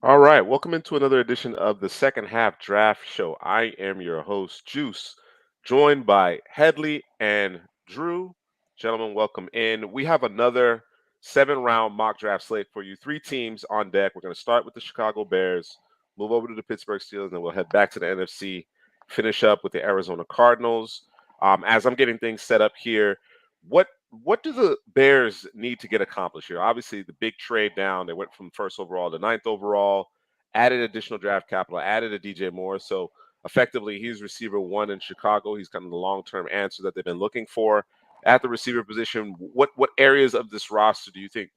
All right, welcome into another edition of the second half draft show. I am your host, Juice, joined by Headley and Drew. Gentlemen, welcome in. We have another 7 round mock draft slate for you. 3 teams on deck. We're going to start with the Chicago Bears, move over to the Pittsburgh Steelers, and then we'll head back to the NFC, finish up with the Arizona Cardinals. As I'm getting things set up here, what what do the Bears need to get accomplished here? Obviously, the big trade down. They went from first overall to ninth overall, added additional draft capital, added a DJ Moore. So effectively, he's receiver one in Chicago. He's kind of the long-term answer that they've been looking for at the receiver position. What areas of this roster do you think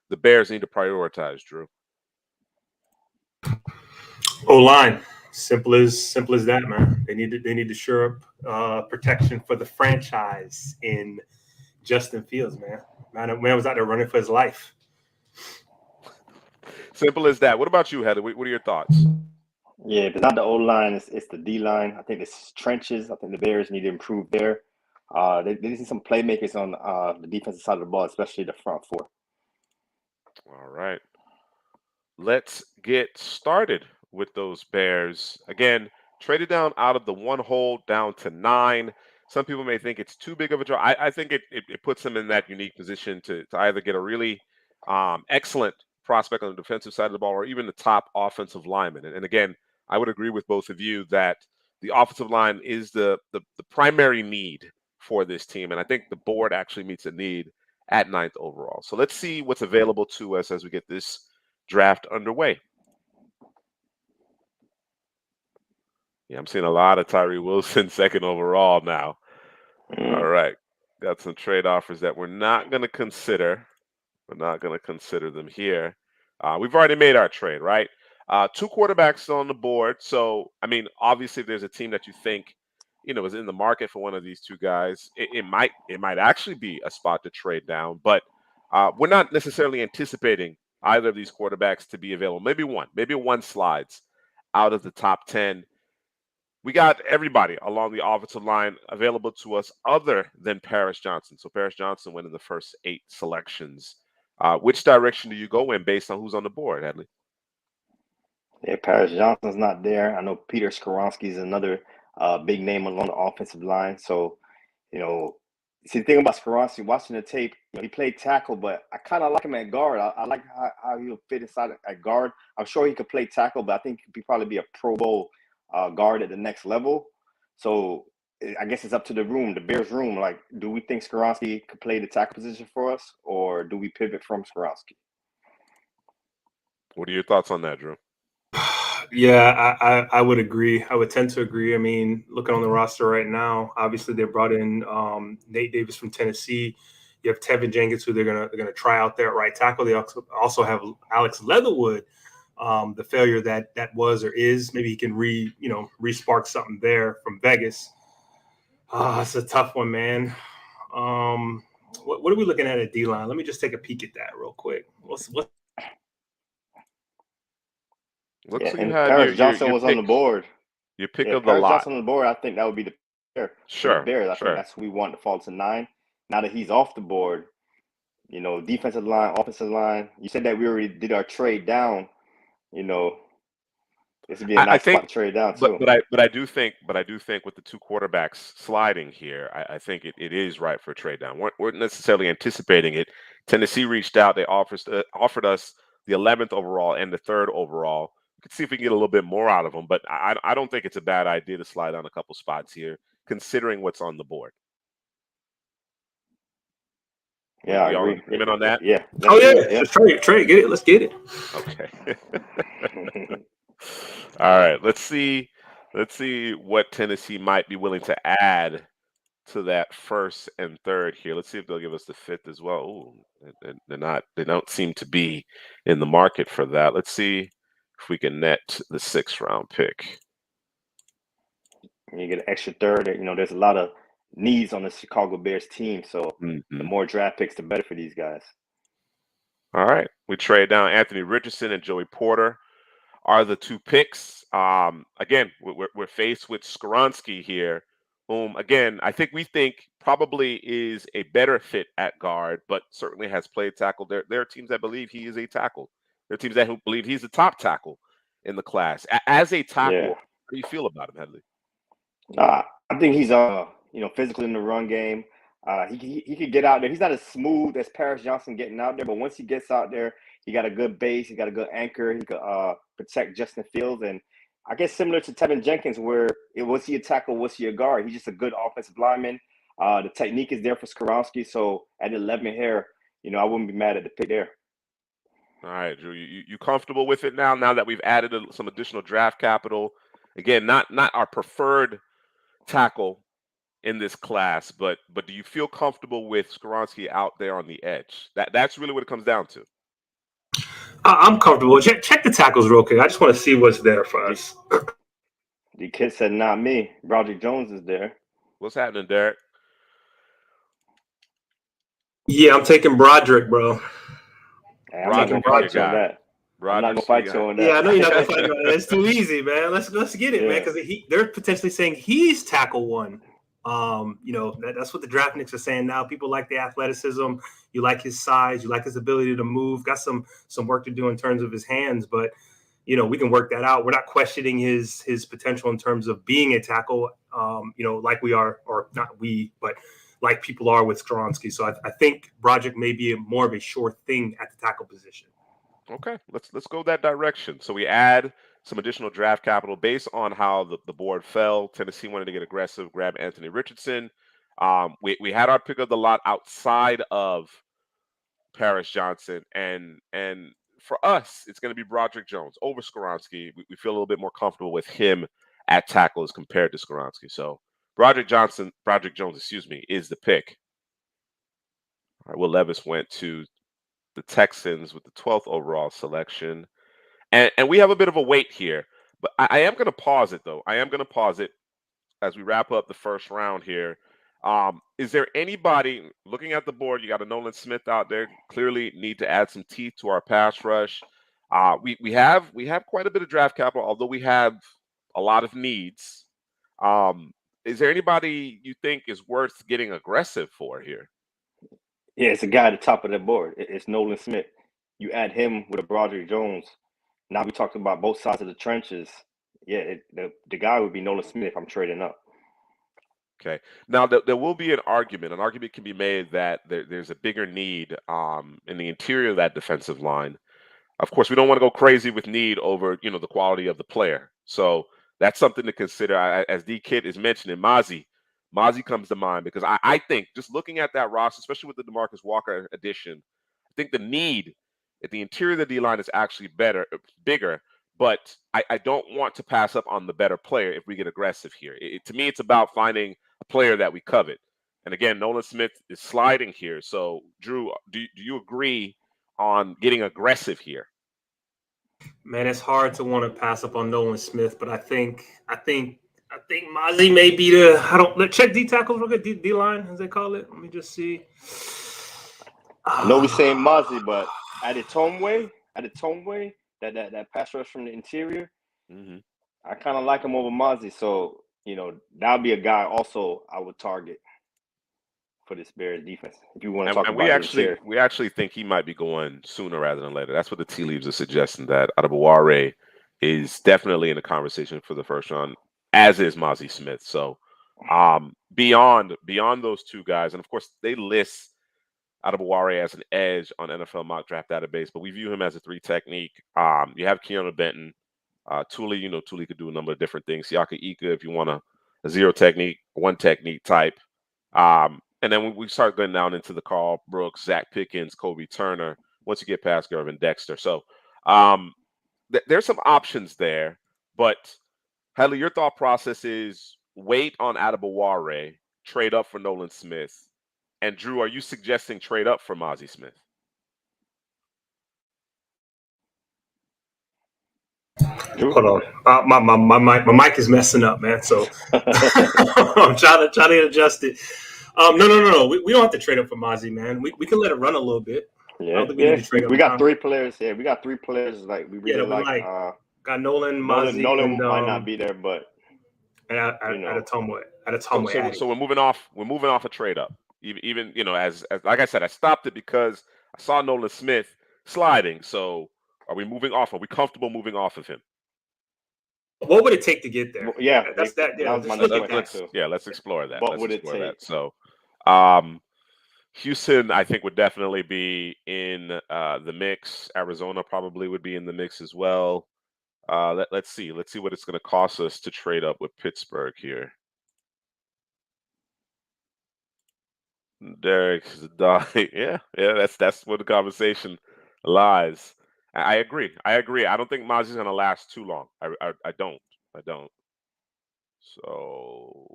the Bears need to prioritize, Drew? O line, simple as that, man. They need to shore up protection for the franchise in Justin Fields, man. Man was out there running for his life. Simple as that. What about you, Heather? What are your thoughts? Yeah, if it's not the O line, it's the D line. I think it's trenches. I think the Bears need to improve there. They need some playmakers on the defensive side of the ball, especially the front four. All right. Let's get started with those Bears. Again, traded down out of the 1 hole down to 9. Some people may think it's too big of a draw. I think it puts them in that unique position to either get a really excellent prospect on the defensive side of the ball or even the top offensive lineman. And again, I would agree with both of you that the offensive line is the primary need for this team. And I think the board actually meets a need at 9th overall. So let's see what's available to us as we get this draft underway. Yeah, I'm seeing a lot of Tyree Wilson 2nd overall now. All right. Got some trade offers that we're not going to consider. We're not going to consider them here. We've already made our trade, right? 2 quarterbacks still on the board. So, I mean, obviously, if there's a team that you think, is in the market for one of these 2 guys, it might actually be a spot to trade down. But we're not necessarily anticipating either of these quarterbacks to be available. Maybe one slides out of the top 10. We got everybody along the offensive line available to us other than Paris Johnson. So Paris Johnson went in the first 8 selections. Which direction do you go in based on who's on the board, Hadley? Yeah, Paris Johnson's not there. I know Peter Skoronski is another big name along the offensive line. So, see, the thing about Skoronski, watching the tape, he played tackle, but I kind of like him at guard. I like how he'll fit inside at guard. I'm sure he could play tackle, but I think he could probably be a Pro Bowl guard at the next level. So I guess it's up to the Bears room. Like, do we think Skoronski could play the tackle position for us, or do we pivot from Skoronski? What are your thoughts on that, Drew? Yeah, I would agree. I would tend to agree. I mean, looking on the roster right now, obviously they brought in Nate Davis from Tennessee. You have Tevin Jenkins, who they're gonna try out there at right tackle. They also have Alex Leatherwood. The failure that was or is, maybe he can re-spark something there from Vegas. It's a tough one, man. What are we looking at D-line? Let me just take a peek at that real quick. Looks Yeah, like and you had Paris Johnson your was pick, on the board. your pick Yeah, of the Paris lot. Johnson on the board. I think that would be the pair for the Sure, Bears. I sure. think that's who we want to fall to 9. Now that he's off the board, defensive line, offensive line. You said that we already did our trade down. This would be a I nice think, spot to trade down but too. I do think with the 2 quarterbacks sliding here, I think it is right for a trade down. We're necessarily anticipating it. Tennessee reached out. They offered us the 11th overall and the 3rd overall. We could see if we can get a little bit more out of them, but I don't think it's a bad idea to slide down a couple spots here, considering what's on the board. Yeah, I We all in agree. agreement on that? Yeah. Oh yeah, Yeah. just trade, get it. Let's get it. Okay. All right. Let's see what Tennessee might be willing to add to that 1st and 3rd here. Let's see if they'll give us the 5th as well. Ooh, they're not. They don't seem to be in the market for that. Let's see if we can net the 6th round pick. You get an extra 3rd. There's a lot of needs on the Chicago Bears team, so the more draft picks, the better for these guys. All right. We trade down Anthony Richardson and Joey Porter are the 2 picks. Again, we're faced with Skoronski here, whom, again, we think probably is a better fit at guard, but certainly has played tackle. There are teams that believe he is a tackle. There are teams that believe he's a top tackle. in the class. As a tackle, Yeah. how do you feel about him, Headley? I think he's physical in the run game. He could get out there. He's not as smooth as Paris Johnson getting out there, but once he gets out there, he got a good base. He got a good anchor. He could protect Justin Fields, and I guess similar to Tevin Jenkins, where was he a tackle, was he a guard? He's just a good offensive lineman. The technique is there for Skoronski, so at 11 here, I wouldn't be mad at the pick there. All right, Drew, you comfortable with it now? Now that we've added some additional draft capital, again, not our preferred tackle in this class, but do you feel comfortable with Skoronski out there on the edge? That's really what it comes down to. I'm comfortable. Check the tackles real quick. I just want to see what's there for us. The kid said, "Not me." Broderick Jones is there. What's happening, Derek? Yeah, I'm taking Broderick, bro. Hey, I'm not gonna fight you on that. I'm not gonna fight you on that. Yeah, I know you're not gonna fight me on that. It's too easy, man. Let's get it, man. Because they're potentially saying he's tackle one. That's what the draftniks are saying now. People like the athleticism. You like his size. You like his ability to move. Got some work to do in terms of his hands, but we can work that out. We're not questioning his potential in terms of being a tackle. Like we are, or not we, but like people are with Skoronski. So I think Broderick may be more of a sure thing at the tackle position. Okay, let's go that direction. So we add some additional draft capital based on how the board fell. Tennessee wanted to get aggressive, grab Anthony Richardson. We had our pick of the lot outside of Paris Johnson, and for us, it's going to be Broderick Jones over Skoronski. We feel a little bit more comfortable with him at tackle as compared to Skoronski. So Broderick Jones, is the pick. All right, Will Levis went to the Texans with the 12th overall selection. And we have a bit of a wait here, but I am going to pause it, though. I am going to pause it as we wrap up the first round here. Is there anybody looking at the board? You got a Nolan Smith out there. Clearly need to add some teeth to our pass rush. We have quite a bit of draft capital, although we have a lot of needs. Is there anybody you think is worth getting aggressive for here? Yeah, it's a guy at the top of the board. It's Nolan Smith. You add him with a Broderick Jones. Now we talked about both sides of the trenches. Yeah, the guy would be Nolan Smith if I'm trading up. Okay. Now there will be an argument. An argument can be made that there's a bigger need in the interior of that defensive line. Of course, we don't want to go crazy with need over the quality of the player. So that's something to consider. As D Kid is mentioning, Mozzie comes to mind because I think just looking at that roster, especially with the DeMarcus Walker addition, I think the need at the interior of the D line is actually bigger. But I don't want to pass up on the better player if we get aggressive here. To me, it's about finding a player that we covet. And again, Nolan Smith is sliding here. So, Drew, do you agree on getting aggressive here? Man, it's hard to want to pass up on Nolan Smith, but I think Mozzie may be check D tackles real good, D line as they call it. Let me just see. I know we're saying Mozzie, but Adetomwe, that pass rush from the interior, I kind of like him over Mozzie. So that'll be a guy also I would target for this Bears defense. If you want to talk about we actually think he might be going sooner rather than later. That's what the tea leaves are suggesting, that Adebaware is definitely in the conversation for the first round, as is Mozzie Smith. So beyond those two guys, and of course they list Adebaware as an edge on NFL mock draft database, but we view him as a 3 technique. You have Keanu Benton, Tuli. Tuli could do a number of different things. Siaka Ika, if you want a 0 technique, 1 technique type. And then when we start going down into the Carl Brooks, Zach Pickens, Kobe Turner, once you get past Gervin Dexter. So there's some options there. But, Hadley, your thought process is wait on Adebaware, trade up for Nolan Smith. And, Drew, are you suggesting trade up for Mozzie Smith? Hold on. My mic is messing up, man. So I'm trying to adjust it. No. We don't have to trade up for Mozzie, man. We can let it run a little bit. Yeah, we got 3 players. Yeah, we got 3 players like we really like. Got Nolan, Mozzie. Nolan might not be there, but Adetomwe. So we're moving off a trade up. Even as like I said, I stopped it because I saw Nolan Smith sliding. So are we moving off? Are we comfortable moving off of him? What would it take to get there? Yeah, That's that. Yeah, that was my just next look at question that. too. let's explore that. What Let's would it explore that. take? So, Houston, I think, would definitely be in the mix. Arizona probably would be in the mix as well. Let's see what it's going to cost us to trade up with Pittsburgh here. Derek's dog. Yeah, that's where the conversation lies. I agree. I don't think Mozzie's going to last too long. I don't. So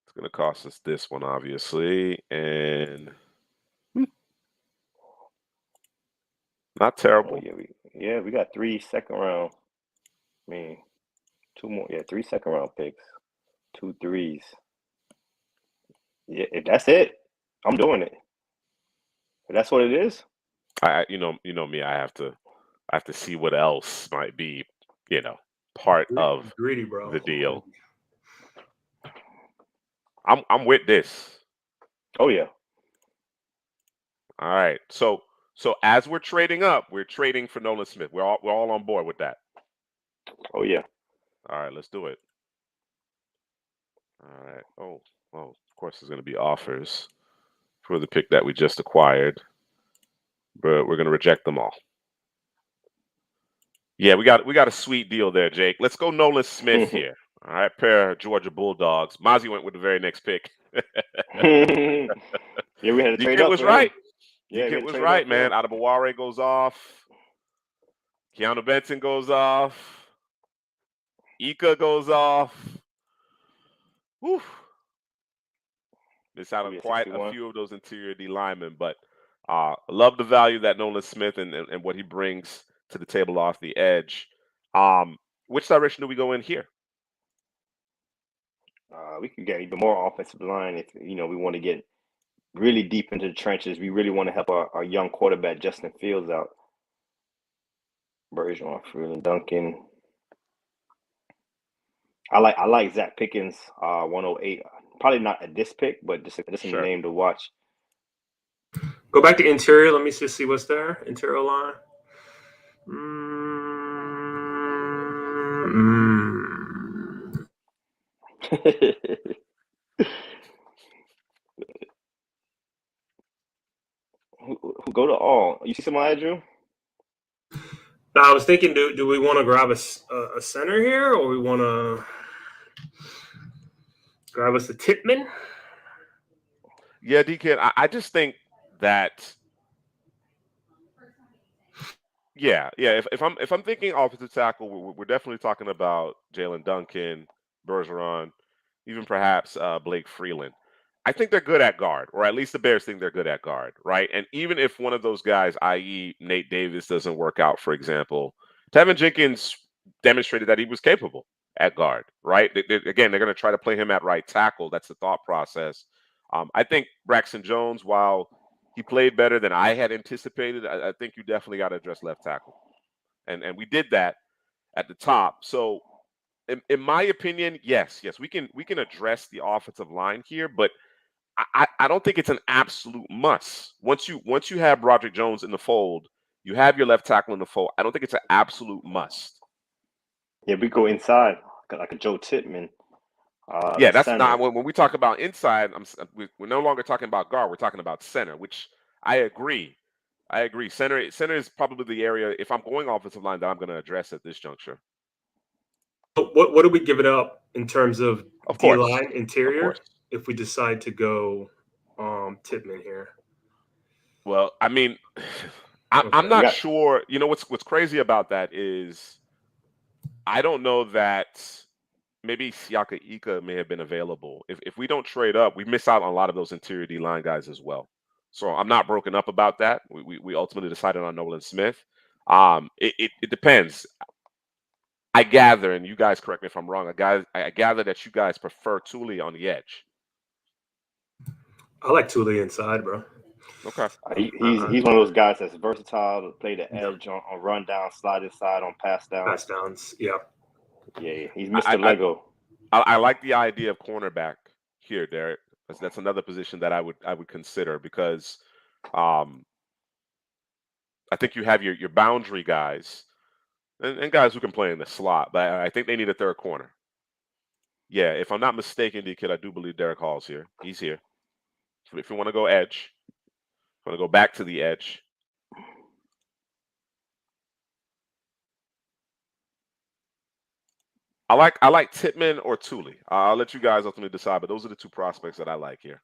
it's going to cost us this one, obviously, and not terrible. Oh, we got 3 second round. I mean, 2 more. Yeah, 3 second round picks, 2 threes. Yeah, if that's it, I'm doing it. If that's what it is. You know me. I have to see what else might be, part of Greedy, bro. the deal. I'm with this. Oh yeah. All right. So as we're trading up, we're trading for Nolan Smith. We're all on board with that. Oh yeah. All right, let's do it. All right. Oh, well, of course there's going to be offers for the pick that we just acquired, but we're going to reject them all. Yeah, we got a sweet deal there, Jake. Let's go Nolan Smith here. All right, pair of Georgia Bulldogs. Mozzie went with the very next pick. Yeah, we had to trade DK up. was for right. him. Yeah, DK was right, man. Adebaware goes off. Keanu Benson goes off. Ika goes off. Whew. Miss out on quite 61. a few of those interior D linemen, but love the value that Nolan Smith and what he brings to the table off the edge. Which direction do we go in here? We could get even more offensive line if we want to get really deep into the trenches. We really want to help our young quarterback Justin Fields out. Bergeron, Freeland, Duncan. I like Zach Pickens, 108. Probably not at this pick, but just a Sure. name to watch. Go back to interior. Let me just see what's there. Interior line. Who go to all? You see somebody, Drew? Now, I was thinking, do we want to grab a center here, or we want to grab us a Titman? Yeah, DK. I just think that. Yeah. If I'm thinking offensive tackle, we're definitely talking about Jalen Duncan, Bergeron, even perhaps Blake Freeland. I think they're good at guard, or at least the Bears think they're good at guard, right? And even if one of those guys, i.e., Nate Davis, doesn't work out, for example, Tevin Jenkins demonstrated that he was capable at guard, right? Again, they're going to try to play him at right tackle. That's the thought process. I think Braxton Jones, while he played better than I had anticipated, I think you definitely got to address left tackle, and we did that at the top. So, in my opinion, yes, we can address the offensive line here, but I don't think it's an absolute must. Once you have Broderick Jones in the fold, you have your left tackle in the fold. I don't think it's an absolute must. Yeah, we go inside like a Joe Titman. Yeah, that's not when we talk about inside. We're no longer talking about guard. We're talking about center, which I agree. Center is probably the area, if I'm going offensive line, that I'm going to address at this juncture. What do we give it up in terms of D course. line interior Of course. if we decide to go Titman here? Well, I mean, I'm not sure. You know what's crazy about that is I don't know that maybe Siaka Ika may have been available. If we don't trade up, we miss out on a lot of those interior D line guys as well. So I'm not broken up about that. We ultimately decided on Nolan Smith. It depends. I gather, and you guys correct me if I'm wrong. I gather that you guys prefer Thule on the edge. I like Thule inside, bro. Okay. He's one of those guys that's versatile to play the edge on run down, slide inside on pass downs. Pass downs, yeah. Yeah, he's Mr. Lego. I like the idea of cornerback here, Derek. That's another position that I would consider because I think you have your boundary guys, and guys who can play in the slot, but I think they need a third corner. Yeah, if I'm not mistaken, D-Kid, I do believe Derek Hall's here. He's here. So if you want to go edge, want to go back to the edge. I like Titman or Thule. I'll let you guys ultimately decide, but those are the two prospects that I like here.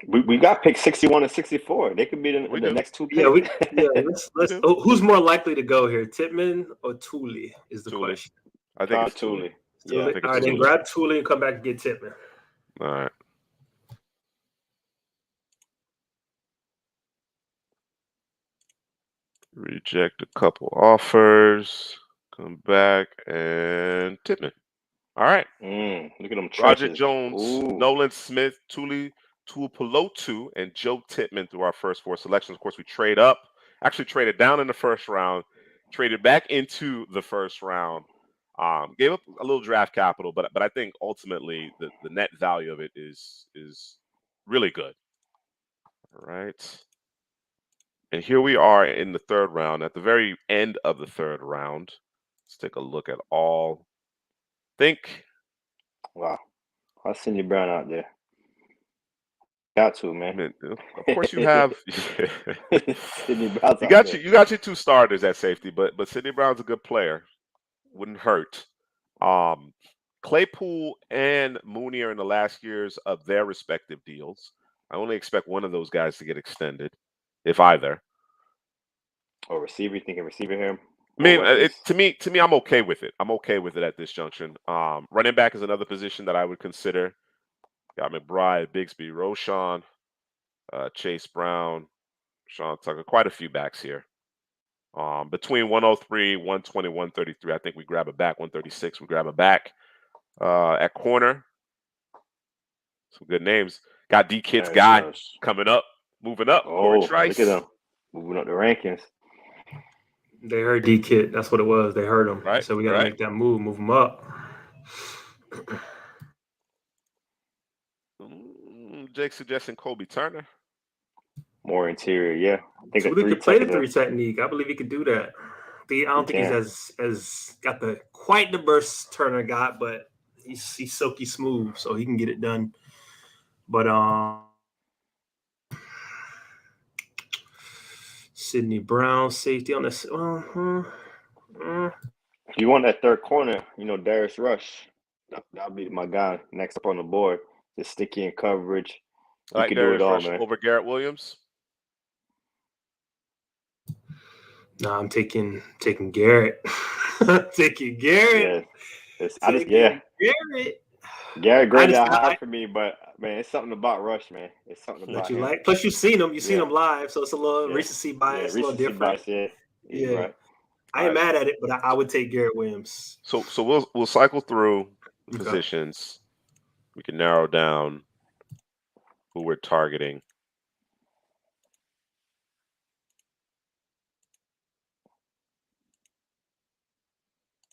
We got pick 61 and 64. They could be the next two picks. Let's who's more likely to go here, Titman or Thule is the question. I think it's Thule. Yeah. All right, then grab Thule and come back and get Titman. All right. Reject a couple offers. Come back and Titman. All right. Look at them. Roger Jones, Nolan Smith, Thule Tuipulotu, and Joe Titman through our first 4 selections. Of course, we trade up. Actually, traded down in the first round, traded back into the first round. Gave up a little draft capital, but I think ultimately the net value of it is really good. All right. And here we are in the third round, at the very end of the third round. Let's take a look at all. Wow. How's Sidney Brown out there? Got to, man. Of course you have. Sidney Brown's you got your 2 starters at safety, but Sidney Brown's a good player. Wouldn't hurt. Claypool and Mooney are in the last years of their respective deals. I only expect one of those guys to get extended, if either. Or receiver? You thinking receiver here? I mean, to me, I'm okay with it. I'm okay with it at this junction. Running back is another position that I would consider. Got McBride, Bigsby, Roschon, Chase Brown, Sean Tucker. Quite a few backs here. Between 103, 120, 133, I think we grab a back. 136, we grab a back. At corner, some good names. Got D-Kid's guy coming up, moving up. Look at him. Moving up the rankings. They heard D-Kid. That's what it was. They heard him. Right. So we got to make that move him up. Jake suggesting Kobe Turner. More interior, yeah. I think so he could play the 3 technique. I believe he could do that. I don't think he's as got quite the burst Turner got, but he's silky smooth, so he can get it done. But Sidney Brown safety on this. If you want that third corner, Darius Rush, that'll be my guy next up on the board. Just sticky in coverage. You can do it all, man. Over Garrett Williams. No, I'm taking Garrett. Taking Garrett. Garrett. Garrett graded out high for me, but man, it's something about Rush, man. It's something about him. Like. Plus, you've seen him. You've seen him live, so it's a little recency bias, a little different. Yeah. Right. I ain't mad at it, but I would take Garrett Williams. So we'll cycle through positions. We can narrow down who we're targeting.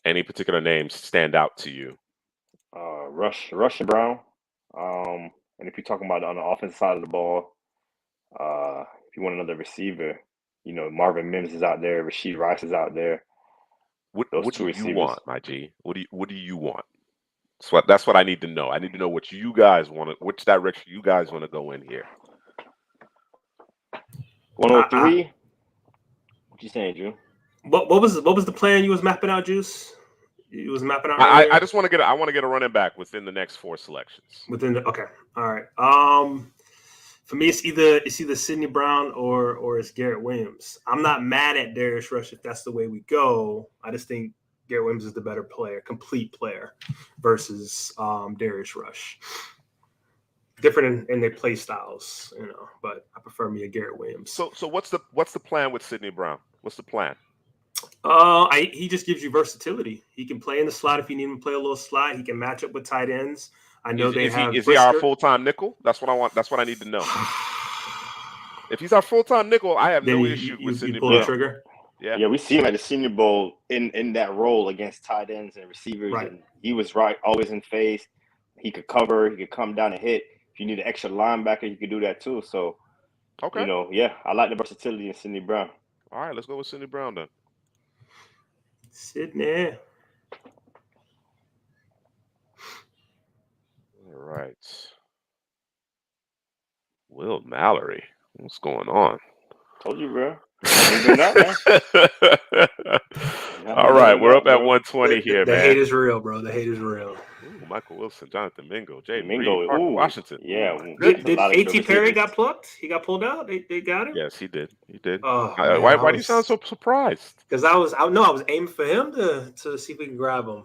Any particular names stand out to you? Rush and Brown. And if you're talking about on the offensive side of the ball, if you want another receiver, Marvin Mims is out there, Rashid Rice is out there. What do you want, my G? What do you want? That's what I need to know. I need to know what you guys want. Which direction you guys want to go in here? 103. What you saying, Drew? What was the plan you was mapping out, Juice? You was mapping out. I just want to get. I want to get a running back within the next 4 selections. Okay. All right. For me, it's either Sidney Brown or it's Garrett Williams. I'm not mad at Darius Rush if that's the way we go. I just think Garrett Williams is the better player, complete player, versus Darius Rush. Different in their play styles, but I prefer me a Garrett Williams. So what's the plan with Sidney Brown? What's the plan? He just gives you versatility. He can play in the slot if you need him to play a little slot. He can match up with tight ends. I know Is he our full-time nickel? That's what I want. That's what I need to know. If he's our full-time nickel, I have no issue with Sidney Brown. Pull the trigger. Yeah, we see him at the Senior Bowl in that role against tight ends and receivers, and he was always in phase. He could cover. He could come down and hit. If you need an extra linebacker, you could do that too. So, I like the versatility in Sidney Brown. All right, let's go with Sidney Brown then. Sydney. All right. Will Mallory. What's going on? Told you, bro. Moving up, man. All right, we're up at bro. 120 here, the man. hate is real, bro. The hate is real. Ooh, Michael Wilson, Jonathan Mingo, Jaden Mingo, Reed, Parker ooh, Washington. yeah. Ooh, my Did, goodness. did A lot of good A.T. Perry receivers. got plucked? He got pulled out? They got him? Yes, he did. He did. Oh, Why do you sound so surprised? Because I was aiming for him to see if we can grab him.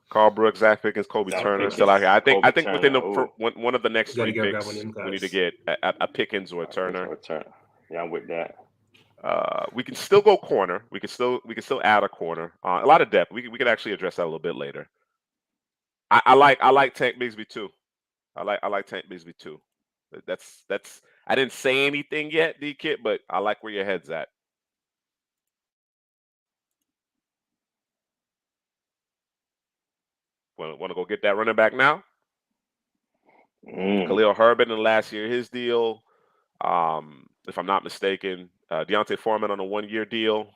Carl Brooks, Zach Pickens, Kobe Zach Turner Pickens, still out here. I think Kobe within Turner, one of the next We gotta 3 grab picks, one of them we need to guys. get a Pickens or a Turner. Yeah, I'm with that. We can still go corner. We can still add a corner. A lot of depth. We could actually address that a little bit later. I like Tank Bigsby too. I like Tank Bigsby too. That's I didn't say anything yet, D-Kit, but I like where your head's at. Want to go get that running back now? Khalil Herbert in last year, his deal. If I'm not mistaken, Deontay Foreman on a 1-year deal.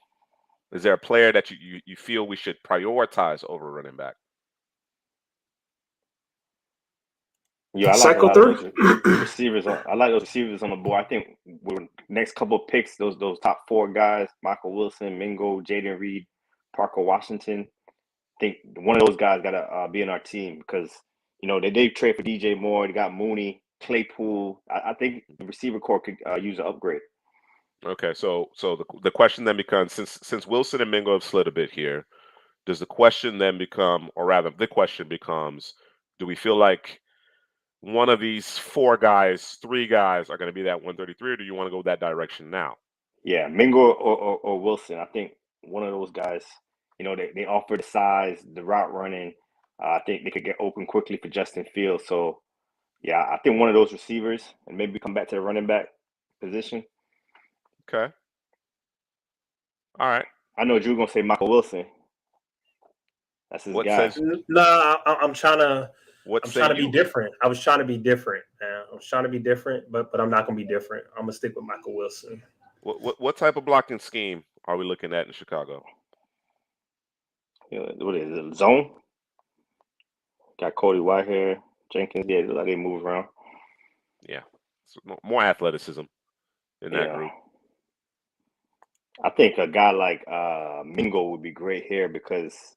Is there a player that you feel we should prioritize over running back? Yeah, I like a lot of those receivers. I like those receivers on the board. I think with next couple of picks, those top 4 guys, Michael Wilson, Mingo, Jaden Reed, Parker Washington. I think one of those guys got to be in our team because, they did trade for DJ Moore. They got Mooney, Claypool. I think the receiver core could use an upgrade. Okay, so the question then becomes, since Wilson and Mingo have slid a bit here, does the question then become, or rather the question becomes, do we feel like one of these 4 guys, 3 guys are going to be that 133, or do you want to go that direction now? Yeah, Mingo or Wilson. I think one of those guys, they offer the size, the route running. I think they could get open quickly for Justin Fields. So, yeah, I think one of those receivers, and maybe come back to the running back position. Okay. All right. I know Drew going to say Michael Wilson. That's his guy. No, I'm trying to be you? different. I was trying to be different, man. I was trying to be different, but I'm not going to be different. I'm going to stick with Michael Wilson. What type of blocking scheme are we looking at in Chicago? What is it? Zone? Got Cody Whitehair, Jenkins. Yeah, like they move around. Yeah. So more athleticism in that group. I think a guy like Mingo would be great here because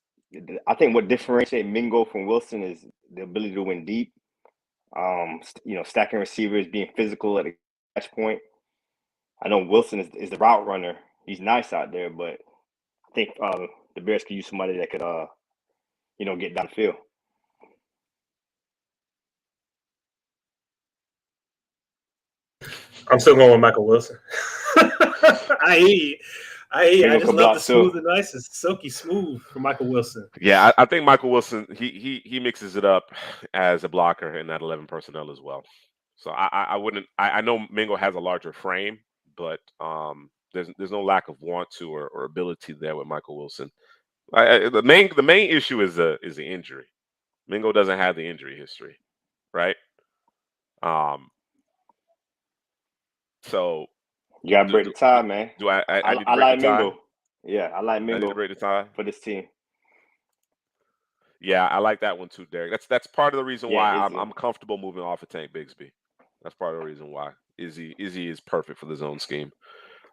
I think what differentiates Mingo from Wilson is the ability to win deep. Stacking receivers, being physical at a catch point. I know Wilson is the route runner. He's nice out there, but I think the Bears could use somebody that could, get downfield. I'm still going with Michael Wilson. I just love the smooth and nice and silky smooth for Michael Wilson. Yeah, I think Michael Wilson he mixes it up as a blocker in that 11 personnel as well. So I wouldn't. I know Mingo has a larger frame, but there's no lack of want to or ability there with Michael Wilson. The main issue is the injury. Mingo doesn't have the injury history, right? So you gotta break the tie, man. Do I need to I break like the tie? Mingo. Yeah, I like Mingo. I need to break the tie for this team. Yeah, I like that one too, Derek. That's part of the reason why I'm comfortable moving off of Tank Bigsby. That's part of the reason why Izzy is perfect for the zone scheme.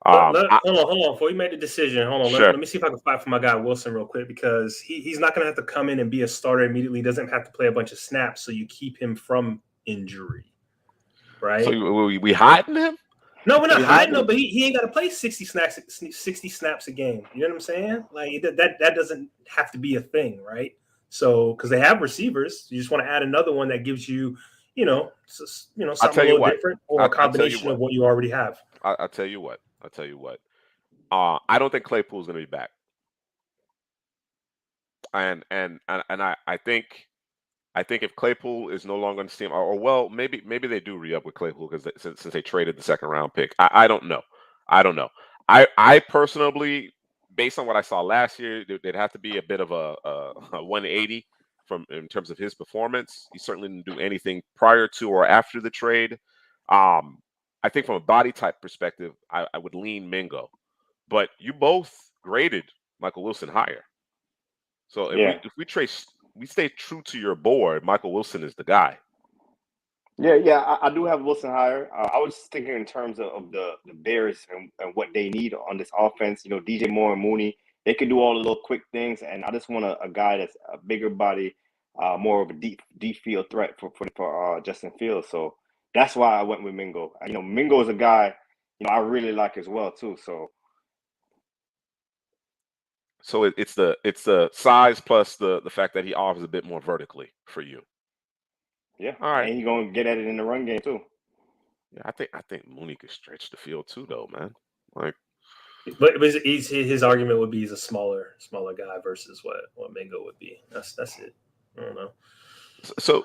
Hold on. Before you make the decision, hold on. Sure. Let me see if I can fight for my guy Wilson real quick because he's not going to have to come in and be a starter immediately. He doesn't have to play a bunch of snaps, so you keep him from injury, right? So we hiding him? No, we're not hiding him, but he ain't got to play 60 snaps a game. You know what I'm saying? Like that doesn't have to be a thing, right? So because they have receivers, you just want to add another one that gives you, something a little different or a combination of what you already have. I'll tell you what. I don't think Claypool's going to be back, and I think if Claypool is no longer on the team, or maybe they do re-up with Claypool because since they traded the 2nd round pick. I don't know. I personally, based on what I saw last year, there'd have to be a bit of a 180 in terms of his performance. He certainly didn't do anything prior to or after the trade. I think from a body type perspective, I would lean Mingo. but you both graded Michael Wilson higher. So if we stay true to your board, Michael Wilson is the guy. Yeah, I do have Wilson higher. I was thinking in terms of the Bears and what they need on this offense. You know, DJ Moore and Mooney, they can do all the little quick things, and I just want a guy that's a bigger body, more of a deep field threat for Justin Fields. So that's why I went with Mingo. You know, Mingo is a guy, you know, I really like as well too. So it's the size plus the fact that he offers a bit more vertically for you. Yeah, all right. And he's gonna get at it in the run game too. Yeah, I think Mooney could stretch the field too, though, man. Like, but his argument would be he's a smaller guy versus what Mingo would be. That's it. I don't know. So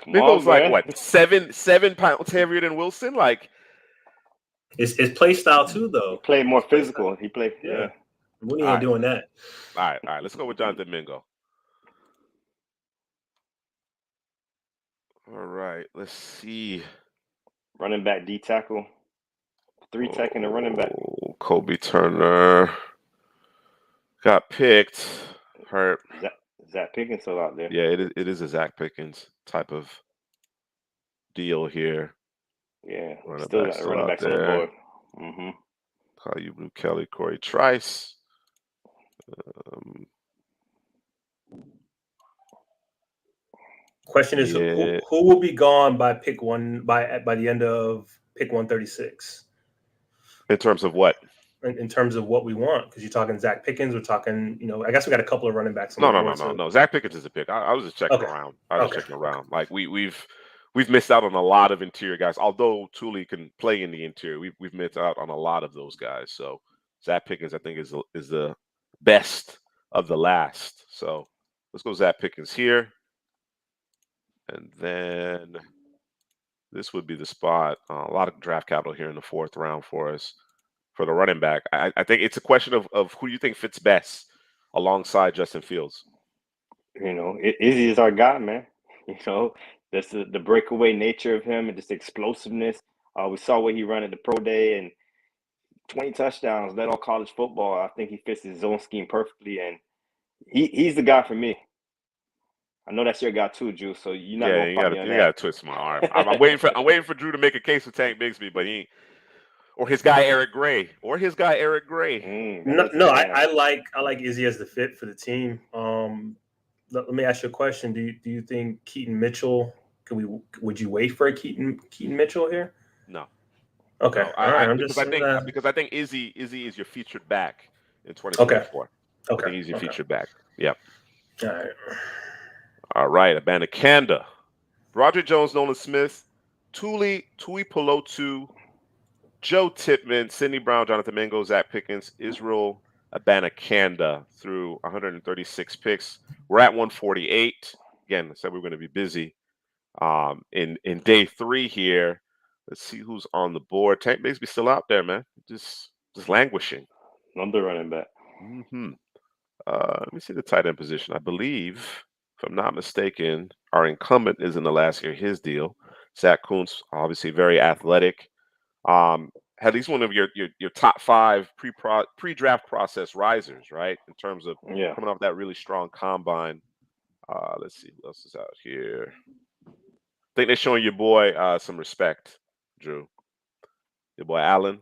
Mingo's like what 7 pounds heavier than Wilson. Like, his play style too, though. He played more physical. He played, yeah. Mooney ain't doing that. All right. Let's go with Jonathan Mingo. All right, let's see. Running back, D tackle, 3 tech and a running back. Kobe Turner got picked. Hurt. Zach Pickens still out there. Yeah, it is a Zach Pickens type of deal here. Yeah, still got running backs on the board. Mm-hmm. Caillou Blue Kelly, Corey Trice. Question is, who will be gone by pick one by the end of pick 136? In terms of what? In terms of what we want, because you're talking Zach Pickens, we're talking, you know, I guess we got a couple of running backs. No. Zach Pickens is a pick. I was just checking around. Checking around. Like we've missed out on a lot of interior guys. Although Thule can play in the interior, we've missed out on a lot of those guys. So Zach Pickens, I think, is the best of the last. So let's go Zach Pickens here. And then this would be the spot. A lot of draft capital here in the 4th round for us for the running back. I think it's a question of who you think fits best alongside Justin Fields. You know, Izzy is our guy, man. You know, that's the breakaway nature of him and just the explosiveness. We saw what he ran at the pro day and 20 touchdowns, led all college football. I think he fits his zone scheme perfectly, and he's the guy for me. I know that's your guy too, Drew. So you're not gonna fight me on that. You gotta twist my arm. I'm waiting for Drew to make a case for Tank Bigsby, but he or his guy Eric Gray. No, I like Izzy as the fit for the team. Let me ask you a question. Do you think Keaton Mitchell? Would you wait for a Keaton Mitchell here? No. Okay. No, because I think Izzy is your featured back in 2024. Okay. I think he's your featured back. Yep. All right. All right, Abanikanda, Roger Jones, Nolan Smith, Tuli Pelotu, Joe Tippmann, Sidney Brown, Jonathan Mingo, Zach Pickens, Israel Abanikanda through 136 picks. We're at 148. Again, I said we're going to be busy in day 3 here. Let's see who's on the board. Tank Bigsby still out there, man. Just languishing. Another running back. Mm-hmm. Let me see the tight end position. I believe, if I'm not mistaken, our incumbent is in the last year his deal. Zach Kuntz, obviously very athletic. Had at least one of your top 5 pre-draft process risers, right? In terms of coming off that really strong combine. Let's see who else is out here. I think they're showing your boy some respect, Drew. Your boy Allen.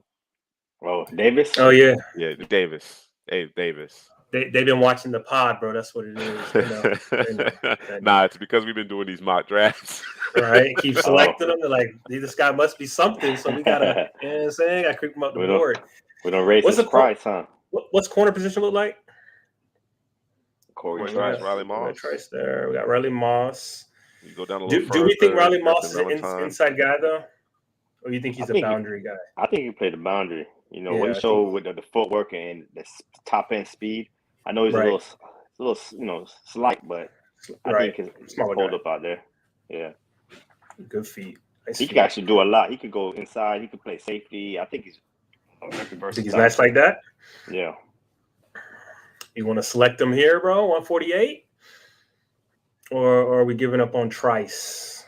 Oh, Davis? Oh, yeah. Yeah, Davis. Hey, Davis. They've been watching the pod, bro. That's what it is. They know. Nah, it's because we've been doing these mock drafts. Right? Keep selecting them. They're like, this guy must be something. So we got to, you know what I'm saying? I creep him up the board. We don't raise his price, huh? What's corner position look like? Corey Trice. Riley Moss. Trice there. We got Riley Moss. You go down a little further. Do we think Riley Moss is an inside guy, though? Or you think he's a boundary guy? I think he played the boundary. You know, what he showed with the footwork and the top end speed. I know he's a little, you know, slight, but I think he's hold up out there. Yeah. Good feet. He can actually do a lot. He could go inside. He could play safety. I think he's versatile. Think he's nice like that? Yeah. You want to select him here, bro? 148? Or are we giving up on Trice?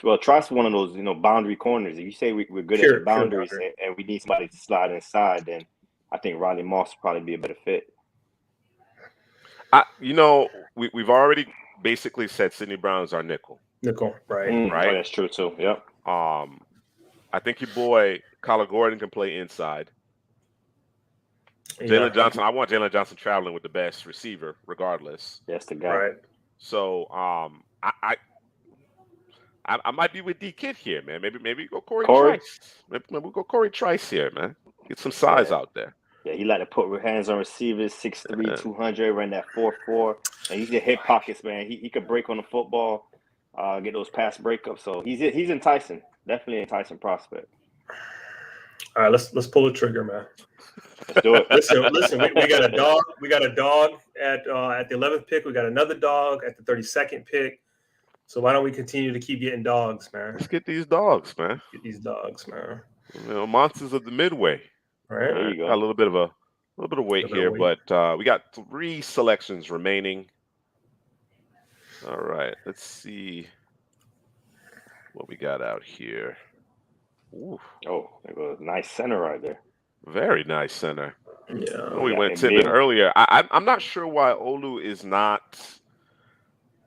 Well, trust one of those, boundary corners. If you say we're good at the boundaries and we need somebody to slide inside, then I think Riley Moss would probably be a better fit. We've already basically said Sidney Brown is our nickel. Nickel, right? Right. Oh, that's true too. Yep. I think your boy Kyler Gordon can play inside. Yeah. Jalen Johnson, I want Jalen Johnson traveling with the best receiver, regardless. That's the guy. Right. So I might be with D Kid here, man. Maybe go Corey Trice. Maybe we go Corey Trice here, man. Get some size out there. Yeah, he like to put hands on receivers, 6'3", 200, run that 4.4. And he's the hip pockets, man. He could break on the football, get those pass breakups. So he's enticing. Definitely an enticing prospect. All right, let's pull the trigger, man. Let's do it. Listen. We got a dog. We got a dog at the 11th pick. We got another dog at the 32nd pick. So why don't we continue to keep getting dogs, man? Let's get these dogs, man. Monsters of the Midway. Right. There you go. Got a little bit of weight here, but we got 3 selections remaining. All right, let's see what we got out here. Ooh. Oh, there goes nice center right there. Very nice center. Yeah. We went Tippett earlier. I'm not sure why Olu is not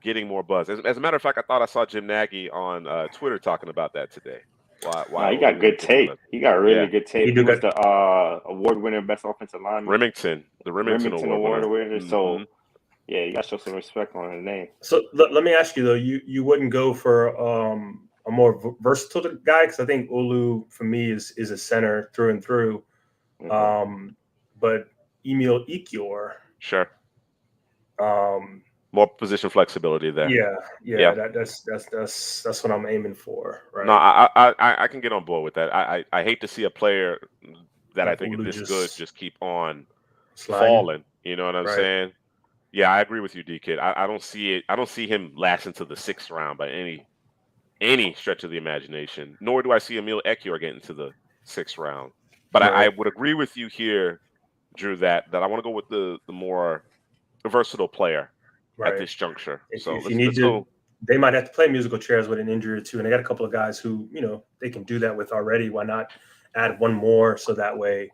getting more buzz. As a matter of fact, I thought I saw Jim Nagy on Twitter talking about that today. Why he got good tape. He got really good tape. He was the award-winning best offensive lineman. The Remington Award winner. So, yeah, you got to show some respect on his name. So let me ask you, though, you wouldn't go for a more versatile guy? Because I think Olu, for me, is a center through and through. Mm-hmm. But Emil Ekiyor. Sure. More position flexibility there. Yeah. That's what I'm aiming for. Right. No, I can get on board with that. I hate to see a player that I think is this good just keep on falling. You know what I'm saying? Yeah, I agree with you, D Kid. I don't see it. I don't see him lasting to the 6th round by any stretch of the imagination. Nor do I see Emil Ekiyor getting to the 6th round. But I would agree with you here, Drew, that I want to go with the more versatile player. At this juncture. So if you need to, they might have to play musical chairs with an injury or two. And they got a couple of guys who, they can do that with already. Why not add one more so that way,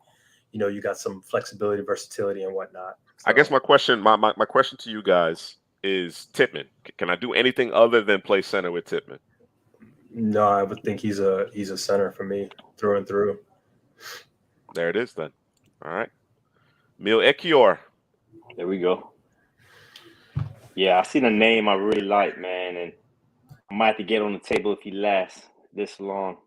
you got some flexibility, versatility, and whatnot. So, I guess my question to you guys is Tippmann. Can I do anything other than play center with Tippmann? No, I would think he's a center for me through and through. There it is then. All right. Emil Ekiyor. There we go. Yeah, I seen a name I really like, man, and I might have to get on the table if he lasts this long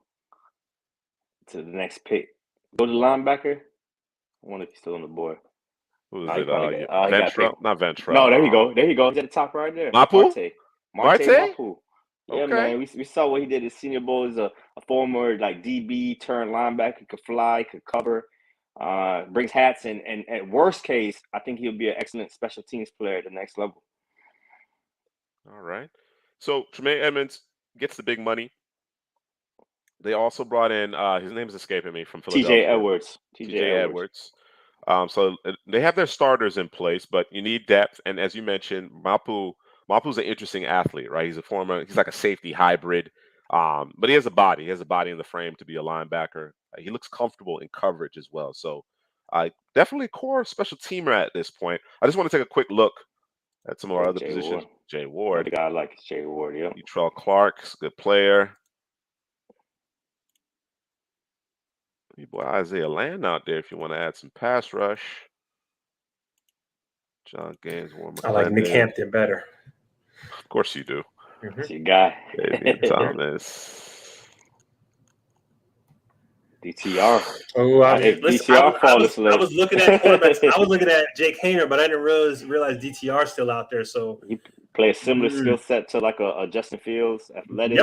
to the next pick. Go to linebacker. I wonder if he's still on the board. Who is it? Ventra? Not Ventra. No, there you go. There you go. He's at the top right there. Mapu? Mapu. Yeah, okay. Man. We saw what he did at Senior Bowl. He's a former DB turned linebacker. Could fly, could cover, brings hats, and at worst case, I think he'll be an excellent special teams player at the next level. All right. So Tremaine Edmonds gets the big money. They also brought in his name is escaping me from Philadelphia. TJ Edwards. So they have their starters in place, but you need depth. And as you mentioned, Mapu's an interesting athlete, right? He's like a safety hybrid. But he has a body. He has a body in the frame to be a linebacker. He looks comfortable in coverage as well. So definitely core special teamer at this point. I just want to take a quick look at some of our other positions. Jay Ward. The guy I like is Jay Ward, yeah. Etrell Clark's a good player. Your boy Isaiah Land out there if you want to add some pass rush. John Gainsbourg. I like Nick Hampton better. Of course you do. It's your guy. David Thomas. DTR. I was looking at quarterbacks. I was looking at Jake Hayner, but I didn't realize DTR still out there. So he plays a similar skill set to like a Justin Fields, athletic.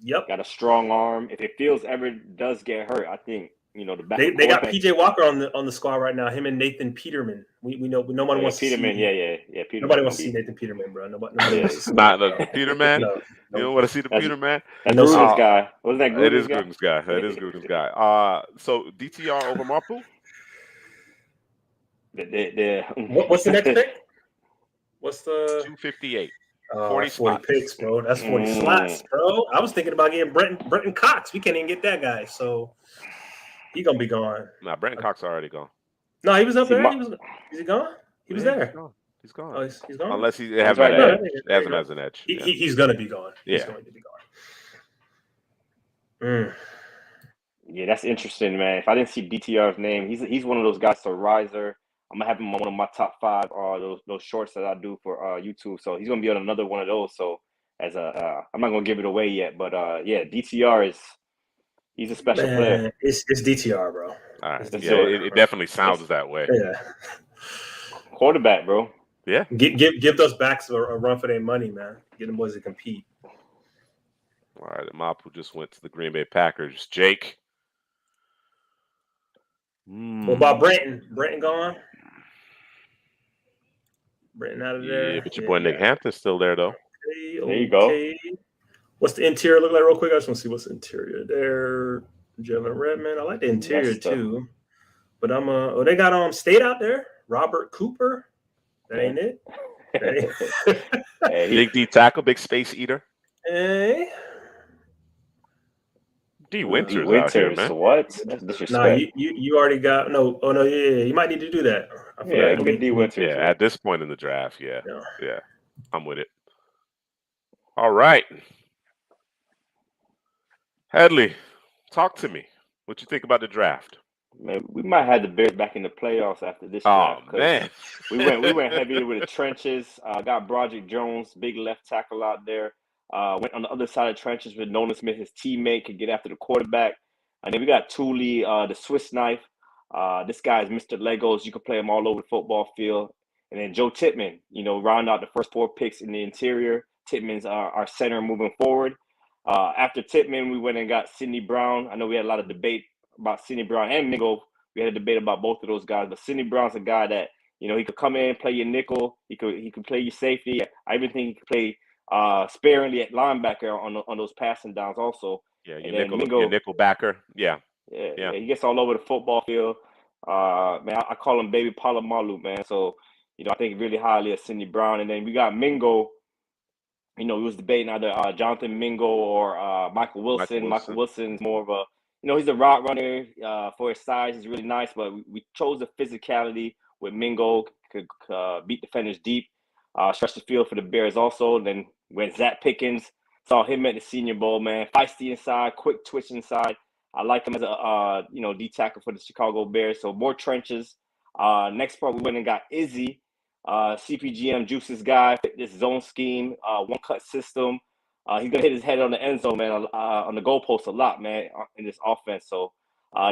Yep. Got a strong arm. If Fields ever does get hurt, I think the back. They got PJ Walker on the squad right now. Him and Nathan Peterman. We know no one wants Peterman. To see. Yeah. Peterman. Nobody wants to see Nathan Peterman, bro. Nobody it's not the Peterman. No. You don't want to see the Peterman. That's Gruden's guy. Wasn't that Gruden's It is Gruden's guy. That is Gruden's guy. So DTR over Mapu. What's the next pick? What's the 258? 40 40 spots. picks, bro. That's 40 slots, bro. I was thinking about getting Brenton Cox. We can't even get that guy, so he gonna be gone. Nah, Brenton Cox already gone. No, he was up there. Is he gone? He was there. He's gone. He's gone. Oh, he's gone. Unless he That's has right an there. edge. He has him as an edge. He's gonna be gone. He's going to be gone. Yeah, that's interesting, man. If I didn't see DTR's name, he's one of those guys, a riser. I'm gonna have him on one of my top 5 those shorts that I do for YouTube. So he's gonna be on another one of those. So as a I'm not gonna give it away yet, but yeah, DTR he's a special player. It's DTR, bro. All right. It definitely sounds that way. Yeah. Quarterback, bro. Yeah. Give those backs a run for their money, man. Get them boys to compete. All right, Mapu just went to the Green Bay Packers. Jake. What about Brenton? Brenton gone? Brenton out of there. Yeah, but your boy Nick Hampton's still there, though. There you go. What's the interior look like real quick? I just want to see what's the interior there. Jalen Redmond. I like the interior too. But they got State out there. Robert Cooper. That ain't it. Hey, big D tackle, big space eater. Hey. D Winters out here, man. What? That's disrespect. Nah, you already got no. Oh no, yeah. You might need to do that. Yeah, D Winters. Yeah, at this point in the draft, yeah, I'm with it. All right, Headley, talk to me. What you think about the draft? Man, we might have the Bears back in the playoffs after this draft. Oh man, we went heavy with the trenches. Got Broderick Jones, big left tackle out there. Went on the other side of the trenches with Nolan Smith, his teammate, could get after the quarterback. And then we got Thule, the Swiss knife. This guy is Mr. Legos. You can play him all over the football field. And then Joe Tippmann, round out the first 4 picks in the interior. Tippmann's our center moving forward. After Tippmann, we went and got Sidney Brown. I know we had a lot of debate about Sidney Brown and Mingo. We had a debate about both of those guys. But Sidney Brown's a guy that, he could come in, play your nickel. He could play your safety. I even think he could play sparingly at linebacker on those passing downs also. Yeah, your nickel backer. Yeah, he gets all over the football field. Man, I call him Baby Palomalu, man. So, I think really highly of Sidney Brown. And then we got Mingo. We was debating either Jonathan Mingo or Michael Wilson. Michael Wilson's more of a, he's a route runner for his size. He's really nice, but we chose the physicality with Mingo, could beat defenders deep, stretch the field for the Bears also. Then when Zach Pickens, saw him at the Senior Bowl, man, feisty inside, quick twitch inside. I like him as a, D tackle for the Chicago Bears. So more trenches. Next part, we went and got Izzy. CPGM Juice's guy, this zone scheme, one cut system. He's gonna hit his head on the end zone, man, on the goalpost a lot, man, in this offense. So